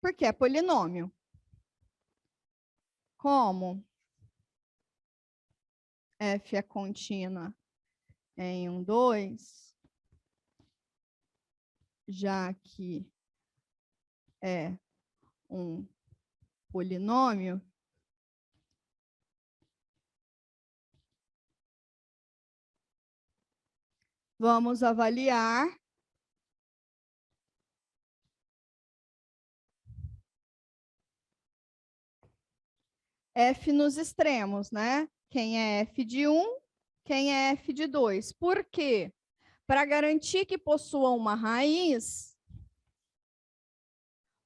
Speaker 1: porque é polinômio. Como f é contínua em 1, 2, já que é um polinômio, vamos avaliar f nos extremos, né? Quem é f de 1, quem é f de 2. Por quê? Para garantir que possua uma raiz,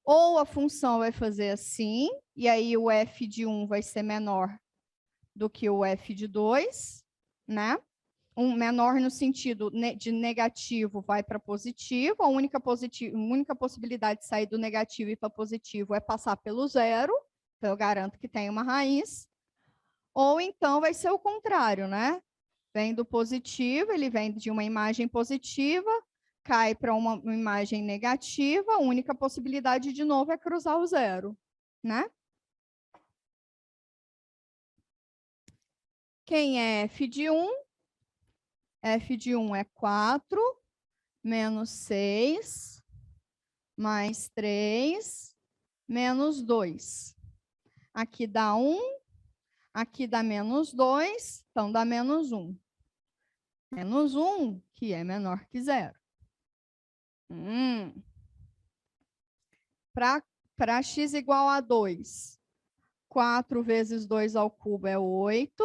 Speaker 1: ou a função vai fazer assim, e aí o f de 1 vai ser menor do que o f de 2, né? Um menor no sentido de negativo vai para positivo, a única possibilidade de sair do negativo e para positivo é passar pelo zero, então eu garanto que tem uma raiz. Ou então vai ser o contrário, né? Vem do positivo, ele vem de uma imagem positiva, cai para uma imagem negativa, a única possibilidade de novo é cruzar o zero, né? Quem é f de 1? F de 1 é 4 menos 6 mais 3 menos 2. Aqui dá 1, aqui dá menos 2, então dá menos 1. Menos 1, que é menor que 0. Para x igual a 2, 4 vezes 2 ao cubo é 8,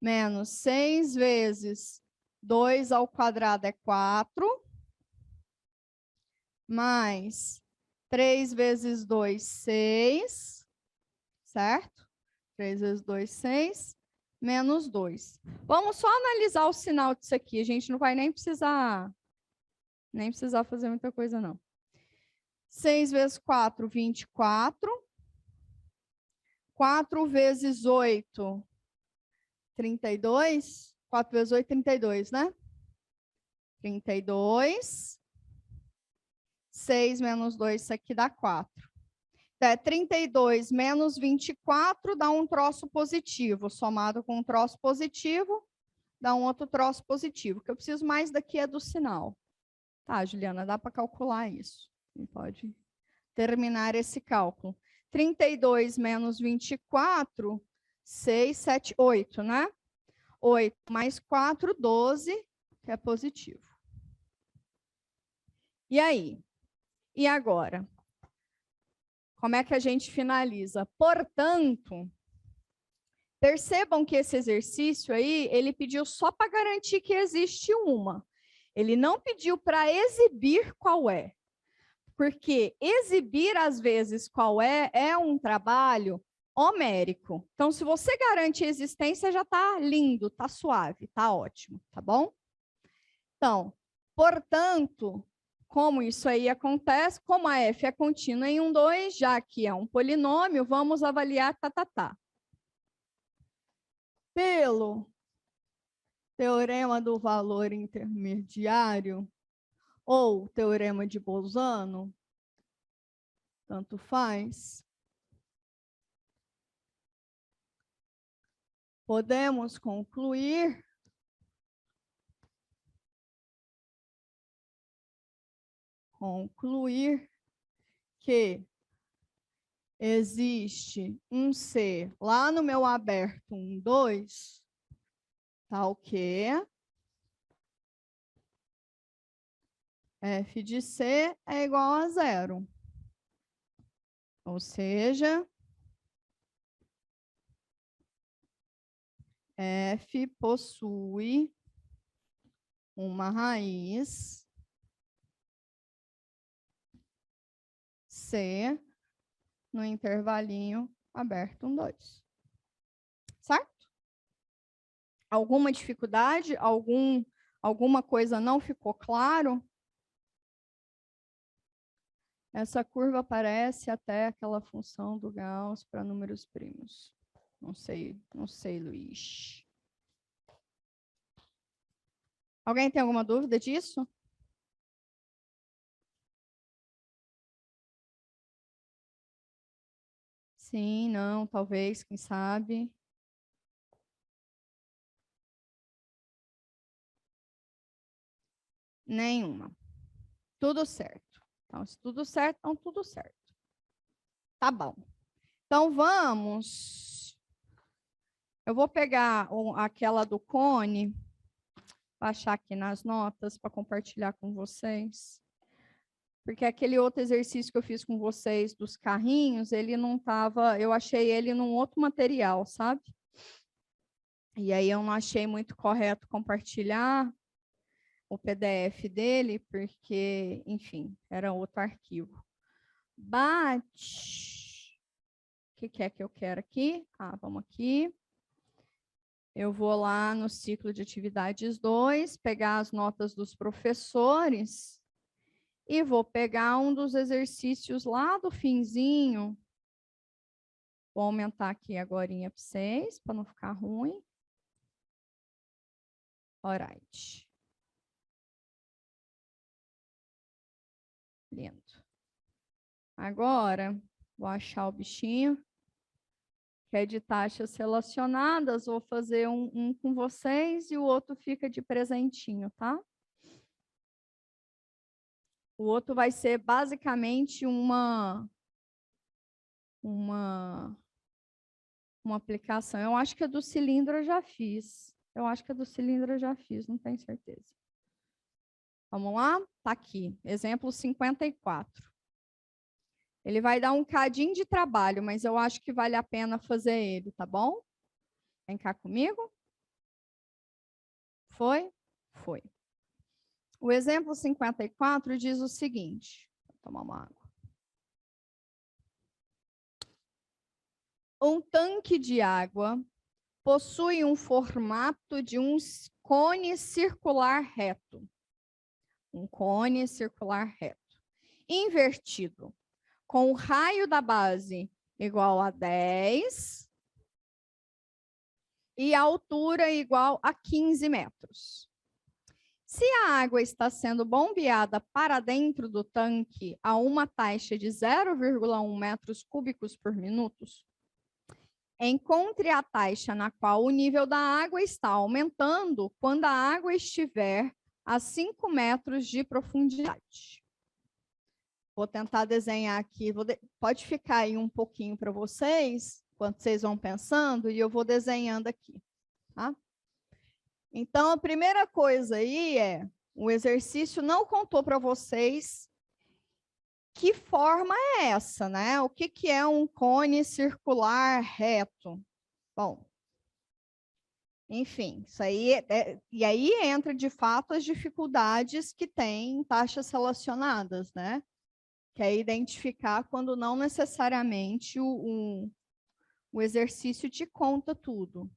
Speaker 1: menos 6 vezes 2 ao quadrado é 4, mais 3 vezes 2, 6, certo? 3 vezes 2, 6, menos 2. Vamos só analisar o sinal disso aqui, a gente não vai nem precisar fazer muita coisa, não. 6 vezes 4, 24. 4 vezes 8, 32. 4 vezes 8, 32, né? 32. 6 menos 2, isso aqui dá 4. Então, é 32 menos 24 dá um troço positivo. Somado com um troço positivo, dá um outro troço positivo. O que eu preciso mais daqui é do sinal. Tá, Juliana, dá para calcular isso. Você pode terminar esse cálculo. 32 menos 24, 6, 7, 8, né? 8 mais 4, 12, que é positivo. E aí? E agora? Como é que a gente finaliza? Portanto, percebam que esse exercício aí, ele pediu só para garantir que existe uma. Ele não pediu para exibir qual é. Porque exibir, às vezes, qual é um trabalho homérico. Então, se você garante a existência, já está lindo, está suave, está ótimo, tá bom? Então, portanto, como isso aí acontece, como a f é contínua em 1, 2, já que é um polinômio, vamos avaliar tá. Pelo teorema do valor intermediário, ou teorema de Bolzano, tanto faz, podemos concluir que existe um C lá no meu aberto 1, 2, tal que f de C é igual a 0. Ou seja, f possui uma raiz C no intervalinho aberto 1, 2. Certo? Alguma dificuldade? Alguma coisa não ficou claro? Essa curva parece até aquela função do Gauss para números primos. Não sei, Luiz. Alguém tem alguma dúvida disso? Sim, não, talvez, quem sabe. Nenhuma. Tudo certo. Então, se tudo certo, então tudo certo. Tá bom. Então, vamos. Eu vou pegar aquela do cone, baixar aqui nas notas para compartilhar com vocês. Porque aquele outro exercício que eu fiz com vocês dos carrinhos, ele não estava, eu achei ele num outro material, sabe? E aí eu não achei muito correto compartilhar o PDF dele, porque, enfim, era outro arquivo. Bate. O que é que eu quero aqui? Ah, vamos aqui. Eu vou lá no ciclo de atividades 2, pegar as notas dos professores e vou pegar um dos exercícios lá do finzinho. Vou aumentar aqui agora para vocês, para não ficar ruim. Alright. Lindo. Agora, vou achar o bichinho, que é de taxas relacionadas. Vou fazer um com vocês e o outro fica de presentinho, tá? O outro vai ser basicamente uma aplicação. Eu acho que a do cilindro eu já fiz. Não tenho certeza. Vamos lá? Tá aqui. Exemplo 54. Ele vai dar um cadinho de trabalho, mas eu acho que vale a pena fazer ele, tá bom? Vem cá comigo. Foi? Foi. O exemplo 54 diz o seguinte. Vou tomar uma água. Um tanque de água possui um formato de um cone circular reto. Um cone circular reto. Invertido. Com o raio da base igual a 10 e a altura igual a 15 metros. Se a água está sendo bombeada para dentro do tanque a uma taxa de 0,1 metros cúbicos por minuto, encontre a taxa na qual o nível da água está aumentando quando a água estiver a 5 metros de profundidade. Vou tentar desenhar aqui, pode ficar aí um pouquinho para vocês, enquanto vocês vão pensando, e eu vou desenhando aqui, tá? Então, a primeira coisa aí é, o exercício não contou para vocês que forma é essa, né? O que é um cone circular reto? Bom, enfim, isso aí e aí entra de fato as dificuldades que tem taxas relacionadas, né? Que é identificar quando não necessariamente o exercício te conta tudo.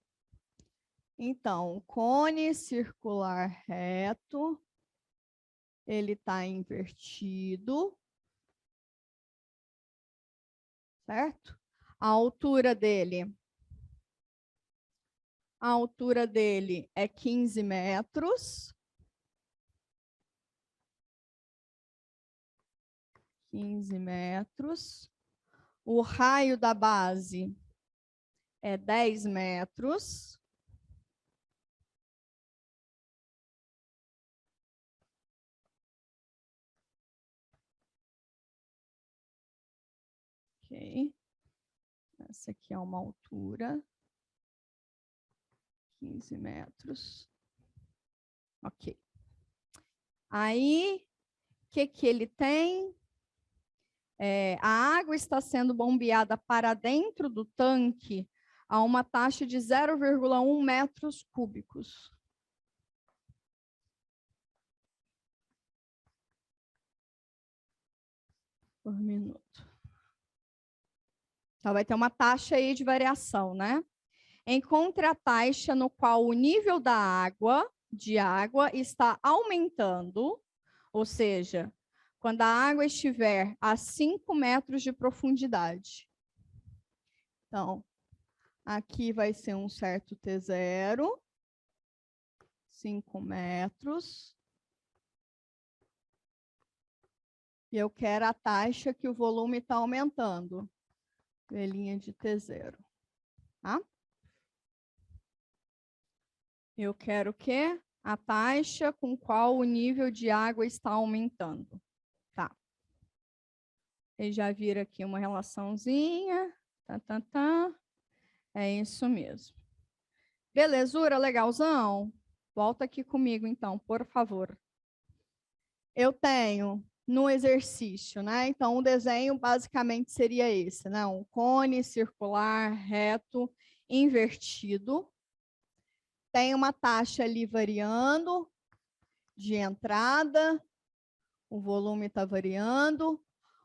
Speaker 1: Então, o cone circular reto, ele está invertido, certo? A altura dele é 15 metros. 15 metros. O raio da base é 10 metros. Ok. Essa aqui é uma altura. 15 metros. Ok. Aí, o que ele tem? A água está sendo bombeada para dentro do tanque a uma taxa de 0,1 metros cúbicos. Por minuto. Então, vai ter uma taxa aí de variação, né? Encontre a taxa no qual o nível da água, está aumentando, ou seja, quando a água estiver a 5 metros de profundidade. Então, Aqui vai ser um certo T0, 5 metros. E eu quero a taxa que o volume está aumentando. Linha de T0. Tá? Eu quero o quê? A taxa com qual o nível de água está aumentando. Tá. Vocês já viram aqui uma relaçãozinha. É isso mesmo. Belezura, legalzão? Volta aqui comigo, então, por favor. Eu tenho no exercício, né? Então, o desenho basicamente seria esse, né? Um cone circular, reto, invertido. Tem uma taxa ali variando de entrada, o volume está variando,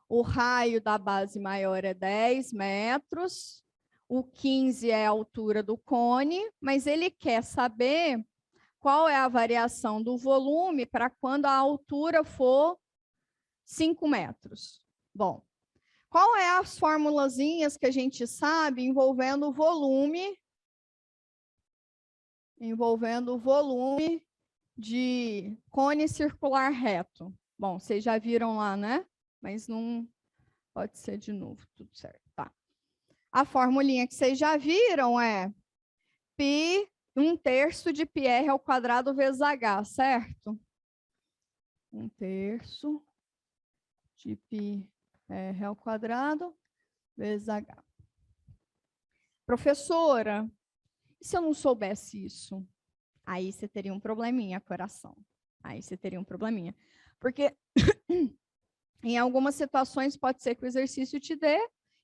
Speaker 1: o raio da base maior é 10 metros, o 15 é a altura do cone, mas ele quer saber qual é a variação do volume para quando a altura for 5 metros. Bom, qual é as formulazinhas que a gente sabe envolvendo o volume de cone circular reto? Bom, vocês já viram lá, né? Mas não pode ser de novo, tudo certo. Tá. A formulinha que vocês já viram é π, 1/3 de πr ao quadrado vezes h, certo? 1/3 de πr ao quadrado vezes h. Professora, e se eu não soubesse isso? Aí você teria um probleminha, coração. Aí você teria um probleminha. Porque em algumas situações pode ser que o exercício te dê,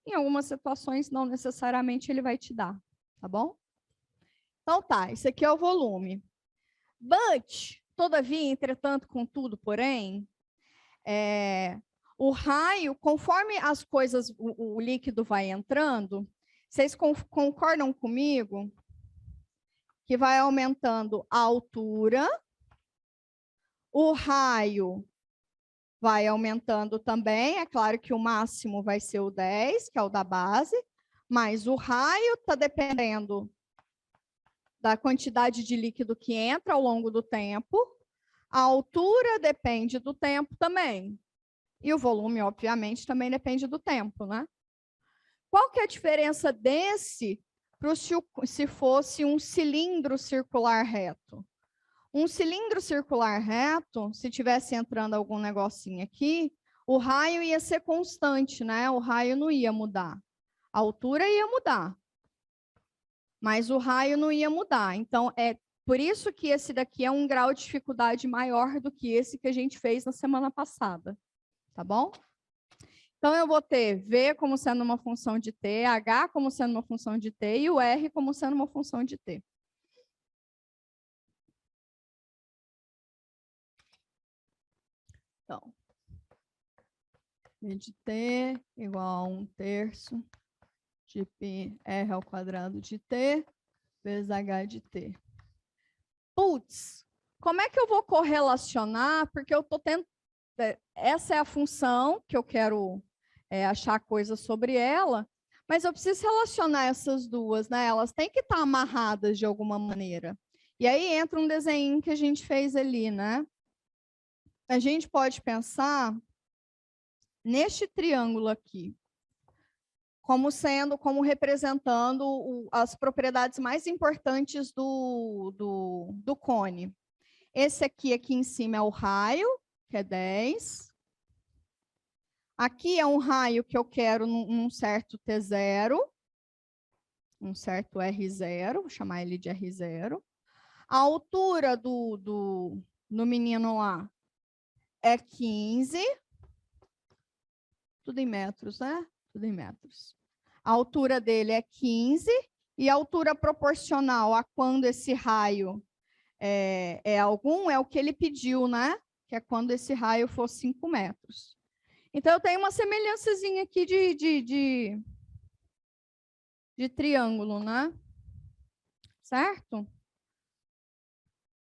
Speaker 1: em algumas situações não necessariamente ele vai te dar, tá bom? Então tá, esse aqui é o volume. But, todavia, entretanto, contudo, porém, o raio, conforme as coisas, o líquido vai entrando, vocês concordam comigo que vai aumentando a altura, o raio vai aumentando também, é claro que o máximo vai ser o 10, que é o da base, mas o raio está dependendo da quantidade de líquido que entra ao longo do tempo, a altura depende do tempo também, e o volume, obviamente, também depende do tempo, né? Qual que é a diferença desse se fosse um cilindro circular reto? Um cilindro circular reto, se tivesse entrando algum negocinho aqui, o raio ia ser constante, né? O raio não ia mudar. A altura ia mudar, mas o raio não ia mudar. Então, é por isso que esse daqui é um grau de dificuldade maior do que esse que a gente fez na semana passada, tá bom? Então, eu vou ter V como sendo uma função de T, H como sendo uma função de T e o R como sendo uma função de T. Então, V de T igual a 1/3 de πr ao quadrado de T vezes H de T. Putz, como é que eu vou correlacionar? Porque eu estou tendo... Essa é a função que eu quero achar coisas sobre ela, mas eu preciso relacionar essas duas, né? Elas têm que estar amarradas de alguma maneira. E aí entra um desenho que a gente fez ali, né? A gente pode pensar neste triângulo aqui, como representando as propriedades mais importantes do cone. Esse aqui em cima é o raio, que é 10. Aqui é um raio que eu quero num certo T0, um certo R0, vou chamar ele de R0. A altura do menino lá é 15. Tudo em metros, né? Tudo em metros. A altura dele é 15 e a altura proporcional a quando esse raio é algum é o que ele pediu, né? Que é quando esse raio for 5 metros. Então, eu tenho uma semelhançazinha aqui de triângulo, né? Certo?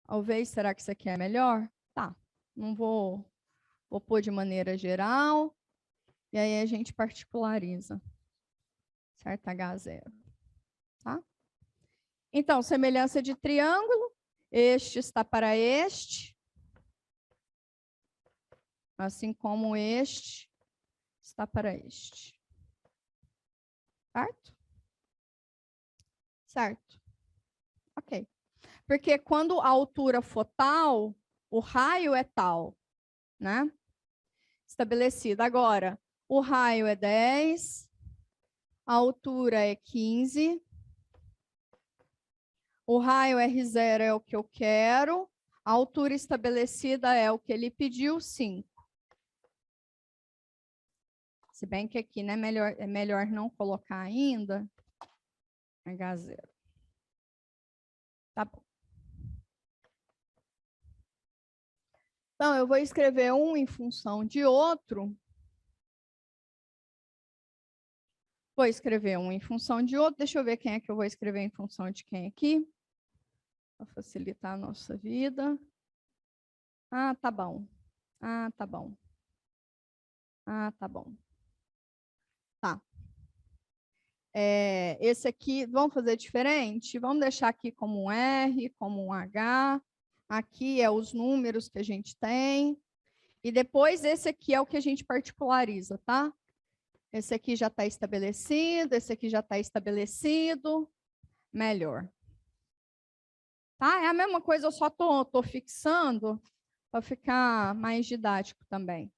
Speaker 1: Talvez, será que isso aqui é melhor? Tá, não vou pôr de maneira geral. E aí a gente particulariza. Certo? H0. Tá? Então, semelhança de triângulo, este está para este, assim como este está para este. Certo? Certo. Ok. Porque quando a altura for tal, o raio é tal, né? Estabelecido. Agora, o raio é 10, a altura é 15, o raio R0 é o que eu quero, a altura estabelecida é o que ele pediu, 5. Se bem que aqui, né, é melhor não colocar ainda H0. Tá bom. Então, eu vou escrever um em função de outro. Vou escrever um em função de outro. Deixa eu ver quem é que eu vou escrever em função de quem aqui. Para facilitar a nossa vida. Ah, tá bom. Ah, tá bom. Ah, tá bom. Tá. Esse aqui, vamos fazer diferente? Vamos deixar aqui como um R, como um H. Aqui é os números que a gente tem. E depois esse aqui é o que a gente particulariza, tá? Esse aqui já está estabelecido, esse aqui já está estabelecido. Melhor. Tá? É a mesma coisa, eu só tô fixando para ficar mais didático também.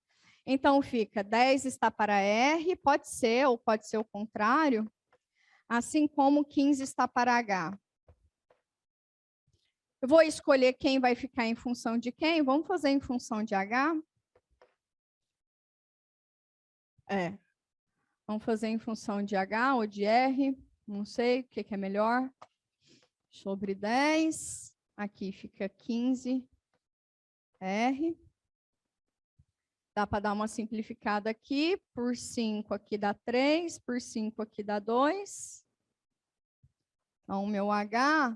Speaker 1: Então, fica 10 está para R, pode ser, ou pode ser o contrário, assim como 15 está para H. Eu vou escolher quem vai ficar em função de quem. Vamos fazer em função de H? Vamos fazer em função de H ou de R. Não sei o que é melhor. Sobre 10. Aqui fica 15. R. Dá para dar uma simplificada aqui. Por 5 aqui dá 3. Por 5 aqui dá 2. Então, o meu H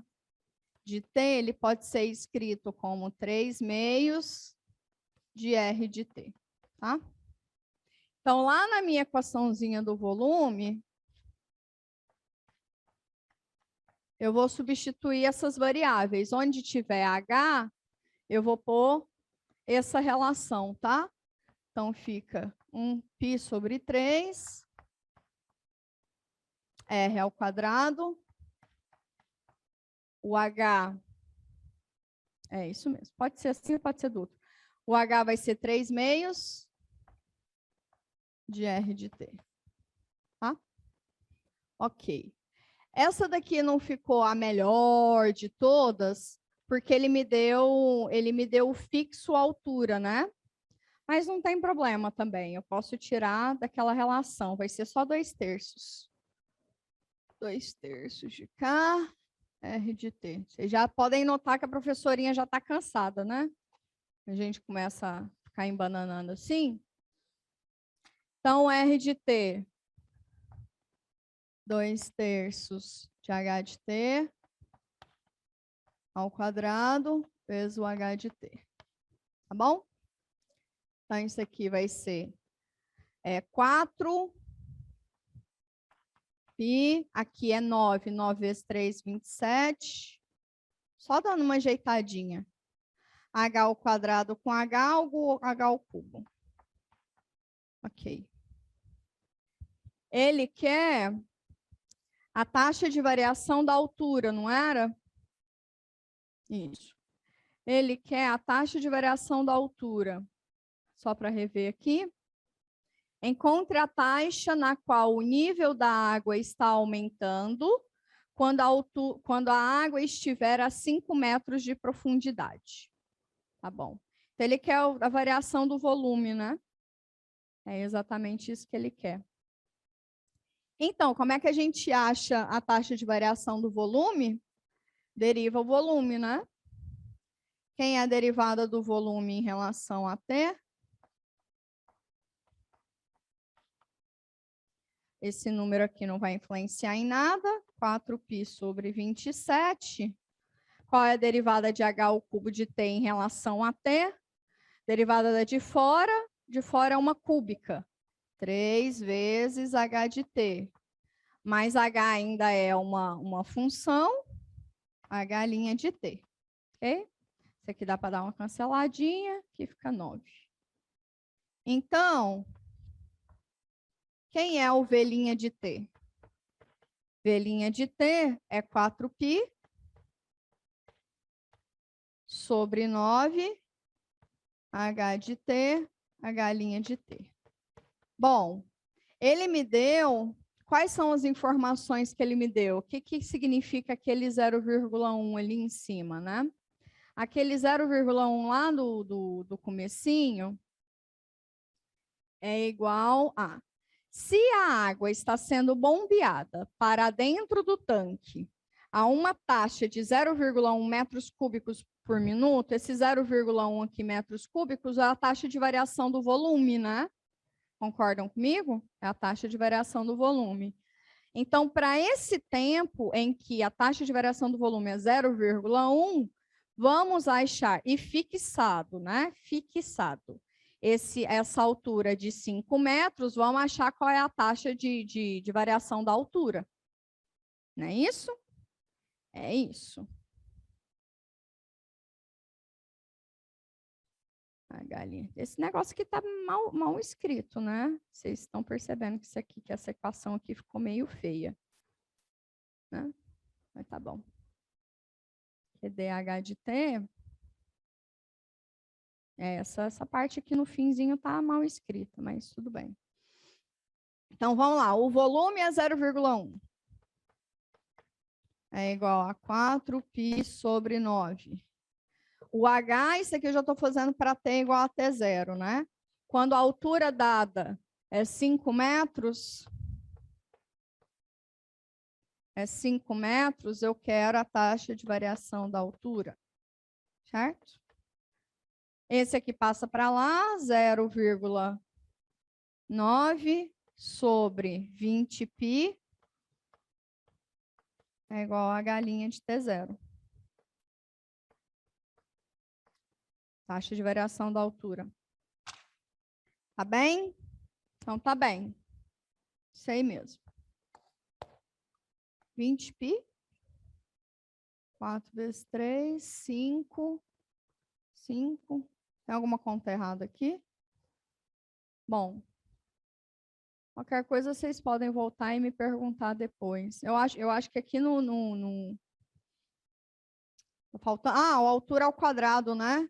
Speaker 1: de T, ele pode ser escrito como 3 meios de R de T, tá? Então, lá na minha equaçãozinha do volume, eu vou substituir essas variáveis. Onde tiver H, eu vou pôr essa relação, tá? Então, fica 1π sobre 3, R ao quadrado, o H, é isso mesmo, pode ser assim, pode ser do outro. O H vai ser 3 meios de R de T, tá? Ok. Essa daqui não ficou a melhor de todas, porque ele me deu o fixo altura, né? Mas não tem problema também, eu posso tirar daquela relação, vai ser só 2/3. 2/3 de K, R de T. Vocês já podem notar que a professorinha já está cansada, né? A gente começa a ficar embananando assim. Então, R de T, 2/3 de H de T ao quadrado vezes o H de T. Tá bom? Então, isso aqui vai ser 4 pi, aqui é 9, 9 vezes 3, 27. Só dando uma ajeitadinha. H ao quadrado com H ao cubo. Ok. Ele quer a taxa de variação da altura, não era? Isso. Ele quer a taxa de variação da altura. Só para rever aqui. Encontre a taxa na qual o nível da água está aumentando quando a água estiver a 5 metros de profundidade. Tá bom. Então, ele quer a variação do volume, né? É exatamente isso que ele quer. Então, como é que a gente acha a taxa de variação do volume? Deriva o volume, né? Quem é a derivada do volume em relação a T? Esse número aqui não vai influenciar em nada. 4π sobre 27. Qual é a derivada de H ao cubo de T em relação a T? Derivada da de fora é uma cúbica. 3 vezes H de T. Mas H ainda é uma função. H' de T. Ok? Isso aqui dá para dar uma canceladinha, que fica 9. Então, quem é o V' de T? V' de T é 4π sobre 9 H de T, H' de T. Bom, ele me deu... Quais são as informações que ele me deu? O que significa aquele 0,1 ali em cima, né? Aquele 0,1 lá do comecinho é igual a... Se a água está sendo bombeada para dentro do tanque a uma taxa de 0,1 metros cúbicos por minuto, esse 0,1 aqui metros cúbicos é a taxa de variação do volume, né? Concordam comigo? É a taxa de variação do volume. Então, para esse tempo em que a taxa de variação do volume é 0,1, vamos achar, e fixado, né? Fixado. Essa altura de 5 metros, vamos achar qual é a taxa de variação da altura. Não é isso? É isso. A galinha. Esse negócio aqui está mal escrito, né? Vocês estão percebendo que isso aqui, que essa equação aqui ficou meio feia. Né? Mas tá bom. QDH de T. Essa parte aqui no finzinho tá mal escrita, mas tudo bem. Então, vamos lá. O volume é 0,1. É igual a 4π sobre 9. O H, isso aqui eu já estou fazendo para T igual a T0, né? Quando a altura dada é 5 metros, eu quero a taxa de variação da altura, certo? Esse aqui passa para lá, 0,9 sobre 20π é igual a H' de T0. Taxa de variação da altura. Tá bem? Então, tá bem. Isso aí mesmo. 20π. 4 vezes 3, 5. 5. Tem alguma conta errada aqui? Bom. Qualquer coisa vocês podem voltar e me perguntar depois. Eu acho que aqui faltando, a altura ao quadrado, né?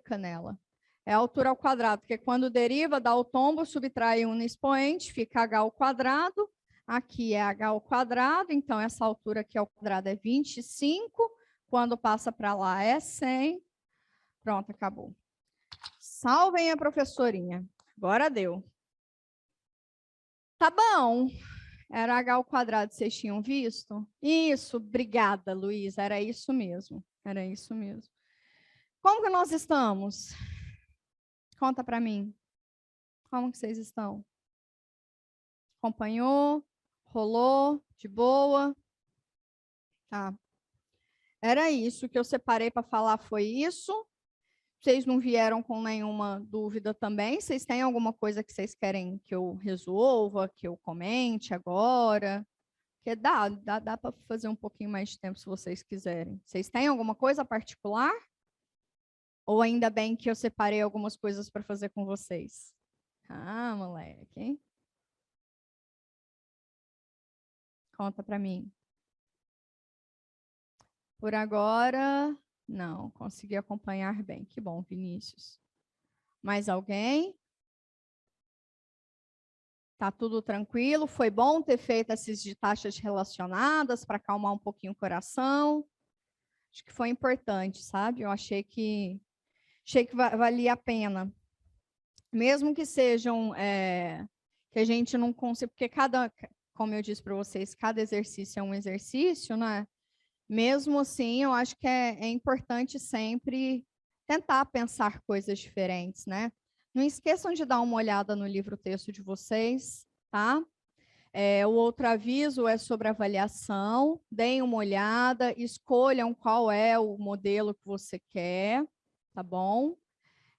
Speaker 1: Canela. É a altura ao quadrado, porque quando deriva, dá o tombo, subtrai 1 no expoente, fica h ao quadrado. Aqui é h ao quadrado, então essa altura aqui ao quadrado é 25. Quando passa para lá é 100. Pronto, acabou. Salvem a professorinha. Agora deu. Tá bom. Era h ao quadrado, vocês tinham visto? Isso, obrigada, Luiz. Era isso mesmo. Era isso mesmo. Como que nós estamos? Conta para mim. Como que vocês estão? Acompanhou? Rolou? De boa? Tá. Era isso que eu separei para falar, foi isso. Vocês não vieram com nenhuma dúvida também? Vocês têm alguma coisa que vocês querem que eu resolva, que eu comente agora? Porque dá para fazer um pouquinho mais de tempo se vocês quiserem. Vocês têm alguma coisa particular? Ou ainda bem que eu separei algumas coisas para fazer com vocês? Ah, moleque. Conta para mim. Por agora, não. Consegui acompanhar bem. Que bom, Vinícius. Mais alguém? Tá tudo tranquilo? Foi bom ter feito essas de taxas relacionadas para acalmar um pouquinho o coração? Acho que foi importante, sabe? Eu achei que valia a pena. Mesmo que sejam, que a gente não consiga, porque como eu disse para vocês, cada exercício é um exercício, né? Mesmo assim, eu acho que é importante sempre tentar pensar coisas diferentes, né? Não esqueçam de dar uma olhada no livro-texto de vocês, tá? O outro aviso é sobre avaliação. Deem uma olhada, escolham qual é o modelo que você quer, tá bom?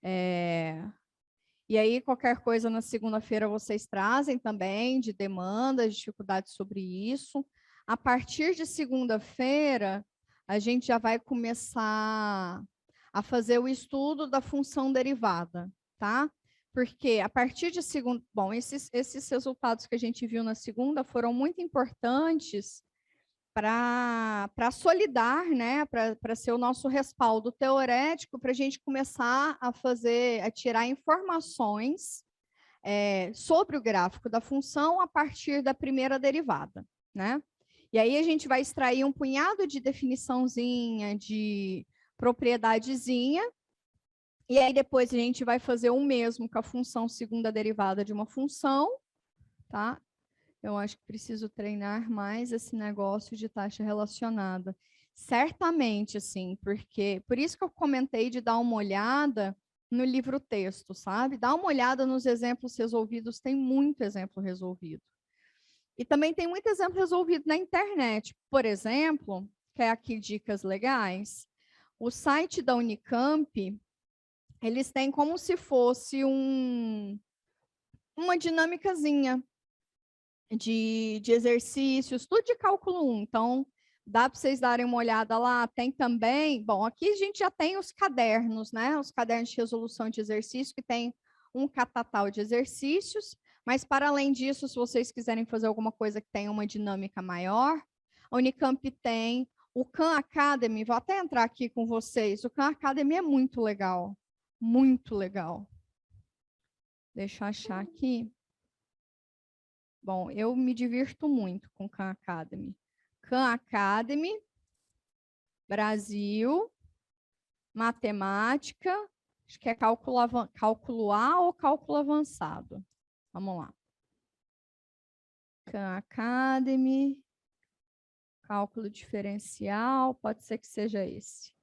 Speaker 1: E aí, qualquer coisa na segunda-feira vocês trazem também de demandas, dificuldades sobre isso. A partir de segunda-feira, a gente já vai começar a fazer o estudo da função derivada, tá? Porque a partir de segunda... Bom, esses resultados que a gente viu na segunda foram muito importantes para solidar, né? Para ser o nosso respaldo teorético, para a gente começar a tirar informações sobre o gráfico da função a partir da primeira derivada, né? E aí a gente vai extrair um punhado de definiçãozinha, de propriedadezinha, e aí depois a gente vai fazer o mesmo com a função segunda derivada de uma função, tá? Eu acho que preciso treinar mais esse negócio de taxa relacionada. Certamente, assim, porque por isso que eu comentei de dar uma olhada no livro-texto, sabe? Dá uma olhada nos exemplos resolvidos, tem muito exemplo resolvido. E também tem muito exemplo resolvido na internet. Por exemplo, quer aqui dicas legais? O site da Unicamp, eles têm como se fosse uma dinâmicazinha de exercícios, tudo de cálculo 1. Então, dá para vocês darem uma olhada lá. Tem também, bom, aqui a gente já tem os cadernos, né? Os cadernos de resolução de exercício, que tem um catatal de exercícios, mas para além disso, se vocês quiserem fazer alguma coisa que tenha uma dinâmica maior, a Unicamp tem o Khan Academy, vou até entrar aqui com vocês, o Khan Academy é muito legal, muito legal. Deixa eu achar aqui. Bom, eu me divirto muito com Khan Academy. Khan Academy, Brasil, matemática, acho que é cálculo A ou cálculo avançado. Vamos lá. Khan Academy, cálculo diferencial, pode ser que seja esse.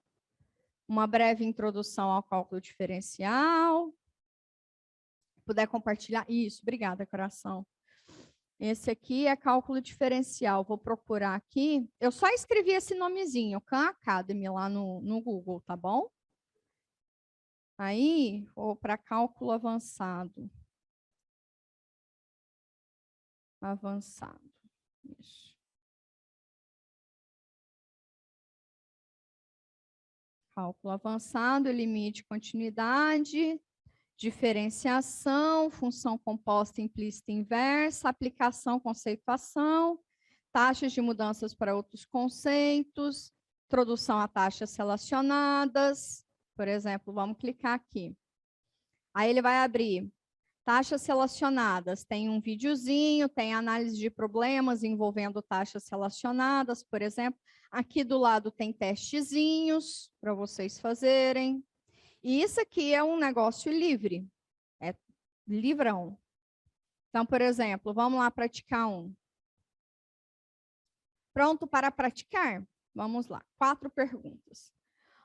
Speaker 1: Uma breve introdução ao cálculo diferencial. Puder compartilhar. Isso, obrigada, coração. Esse aqui é cálculo diferencial. Vou procurar aqui. Eu só escrevi esse nomezinho, Khan Academy, lá no Google, tá bom? Aí, vou para cálculo avançado. Avançado. Isso. Cálculo avançado, limite, continuidade, diferenciação, função composta implícita e inversa, aplicação, conceituação, taxas de mudanças para outros conceitos, introdução a taxas relacionadas. Por exemplo, vamos clicar aqui. Aí ele vai abrir taxas relacionadas. Tem um videozinho, tem análise de problemas envolvendo taxas relacionadas, por exemplo. Aqui do lado tem testezinhos para vocês fazerem. E isso aqui é um negócio livre, é livrão. Então, por exemplo, vamos lá praticar um. Pronto para praticar? Vamos lá, 4 perguntas.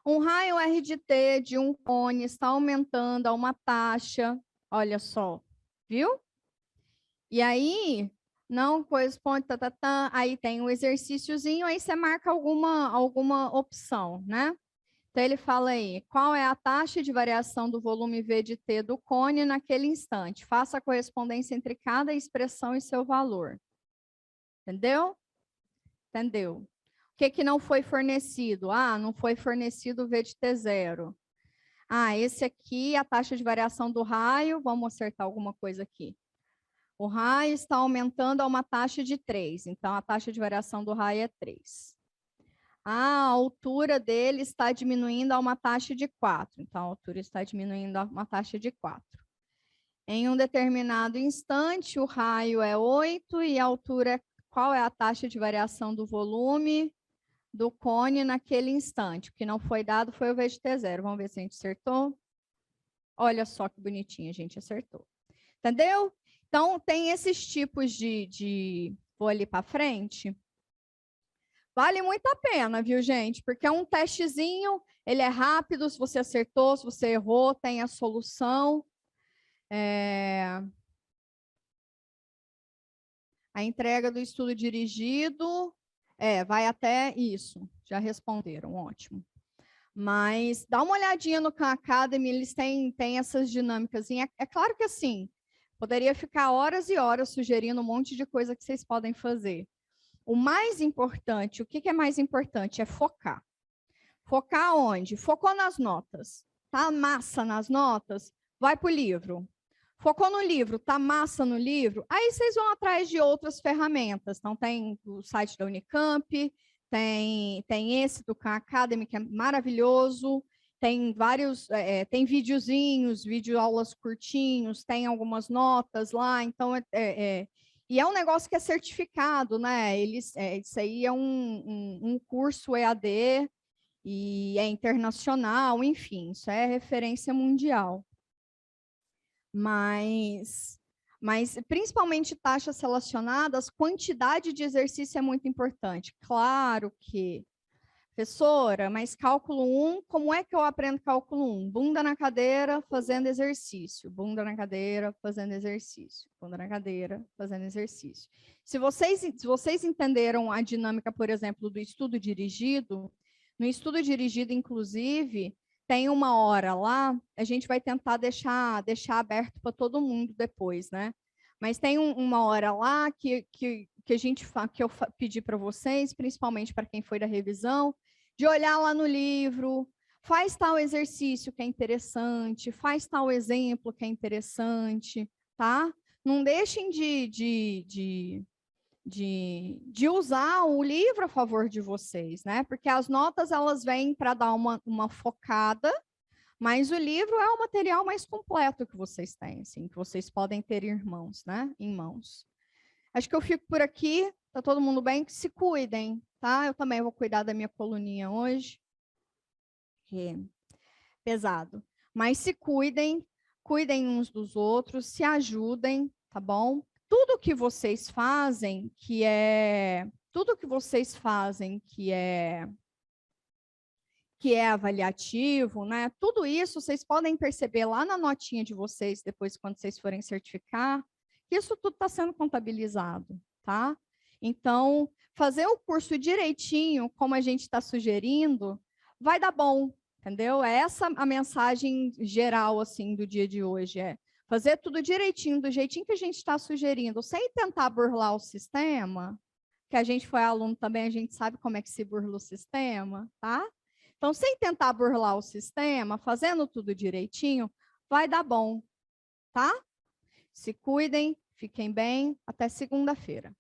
Speaker 1: Um raio R de T de um cone está aumentando a uma taxa, olha só, viu? E aí, não corresponde, aí tem um exercíciozinho, aí você marca alguma opção, né? Então, ele fala aí, qual é a taxa de variação do volume V de T do cone naquele instante? Faça a correspondência entre cada expressão e seu valor. Entendeu? Entendeu? O que não foi fornecido? Ah, não foi fornecido o V de T0. Ah, esse aqui, a taxa de variação do raio, vamos acertar alguma coisa aqui. O raio está aumentando a uma taxa de 3, então a taxa de variação do raio é 3. A altura dele está diminuindo a uma taxa de 4. Então, a altura está diminuindo a uma taxa de 4. Em um determinado instante, o raio é 8 e a altura, qual é a taxa de variação do volume do cone naquele instante? O que não foi dado foi o V de T0. Vamos ver se a gente acertou. Olha só que bonitinho, a gente acertou. Entendeu? Então, tem esses tipos de... Vou ali para frente. Vale muito a pena, viu, gente? Porque é um testezinho, ele é rápido, se você acertou, se você errou, tem a solução. A entrega do estudo dirigido, vai até isso. Já responderam, ótimo. Mas dá uma olhadinha no Khan Academy, eles têm essas dinâmicas. É claro que assim, poderia ficar horas e horas sugerindo um monte de coisa que vocês podem fazer. O mais importante, o que é mais importante? É focar. Focar onde? Focou nas notas. Tá massa nas notas? Vai para o livro. Focou no livro, tá massa no livro? Aí vocês vão atrás de outras ferramentas. Então, tem o site da Unicamp, tem esse do Khan Academy, que é maravilhoso. Tem vários, tem videozinhos, videoaulas curtinhos, tem algumas notas lá. Então, e é um negócio que é certificado, né? Isso aí é um curso EAD e é internacional, enfim, isso é referência mundial. Mas principalmente taxas relacionadas, quantidade de exercício é muito importante. Claro que, professora, mas cálculo 1, como é que eu aprendo cálculo 1? Bunda na cadeira, fazendo exercício. Bunda na cadeira, fazendo exercício. Bunda na cadeira, fazendo exercício. Se vocês entenderam a dinâmica, por exemplo, do estudo dirigido, no estudo dirigido, inclusive, tem uma hora lá, a gente vai tentar deixar aberto para todo mundo depois, né? Mas tem uma hora lá que eu pedi para vocês, principalmente para quem foi da revisão, de olhar lá no livro, faz tal exercício que é interessante, faz tal exemplo que é interessante, tá? Não deixem de usar o livro a favor de vocês, né? Porque as notas, elas vêm para dar uma focada, mas o livro é o material mais completo que vocês têm, assim, que vocês podem ter em mãos, né? Em mãos. Acho que eu fico por aqui. Tá todo mundo bem? Que se cuidem, tá? Eu também vou cuidar da minha coluninha hoje. É pesado. Mas se cuidem, cuidem uns dos outros, se ajudem, tá bom? Tudo que vocês fazem que é avaliativo, né? Tudo isso vocês podem perceber lá na notinha de vocês, depois quando vocês forem certificar, que isso tudo está sendo contabilizado, tá? Então, fazer o curso direitinho, como a gente está sugerindo, vai dar bom, entendeu? É essa a mensagem geral, assim, do dia de hoje, é fazer tudo direitinho, do jeitinho que a gente está sugerindo, sem tentar burlar o sistema, que a gente foi aluno também, a gente sabe como é que se burla o sistema, tá? Então, sem tentar burlar o sistema, fazendo tudo direitinho, vai dar bom, tá? Se cuidem, fiquem bem, até segunda-feira.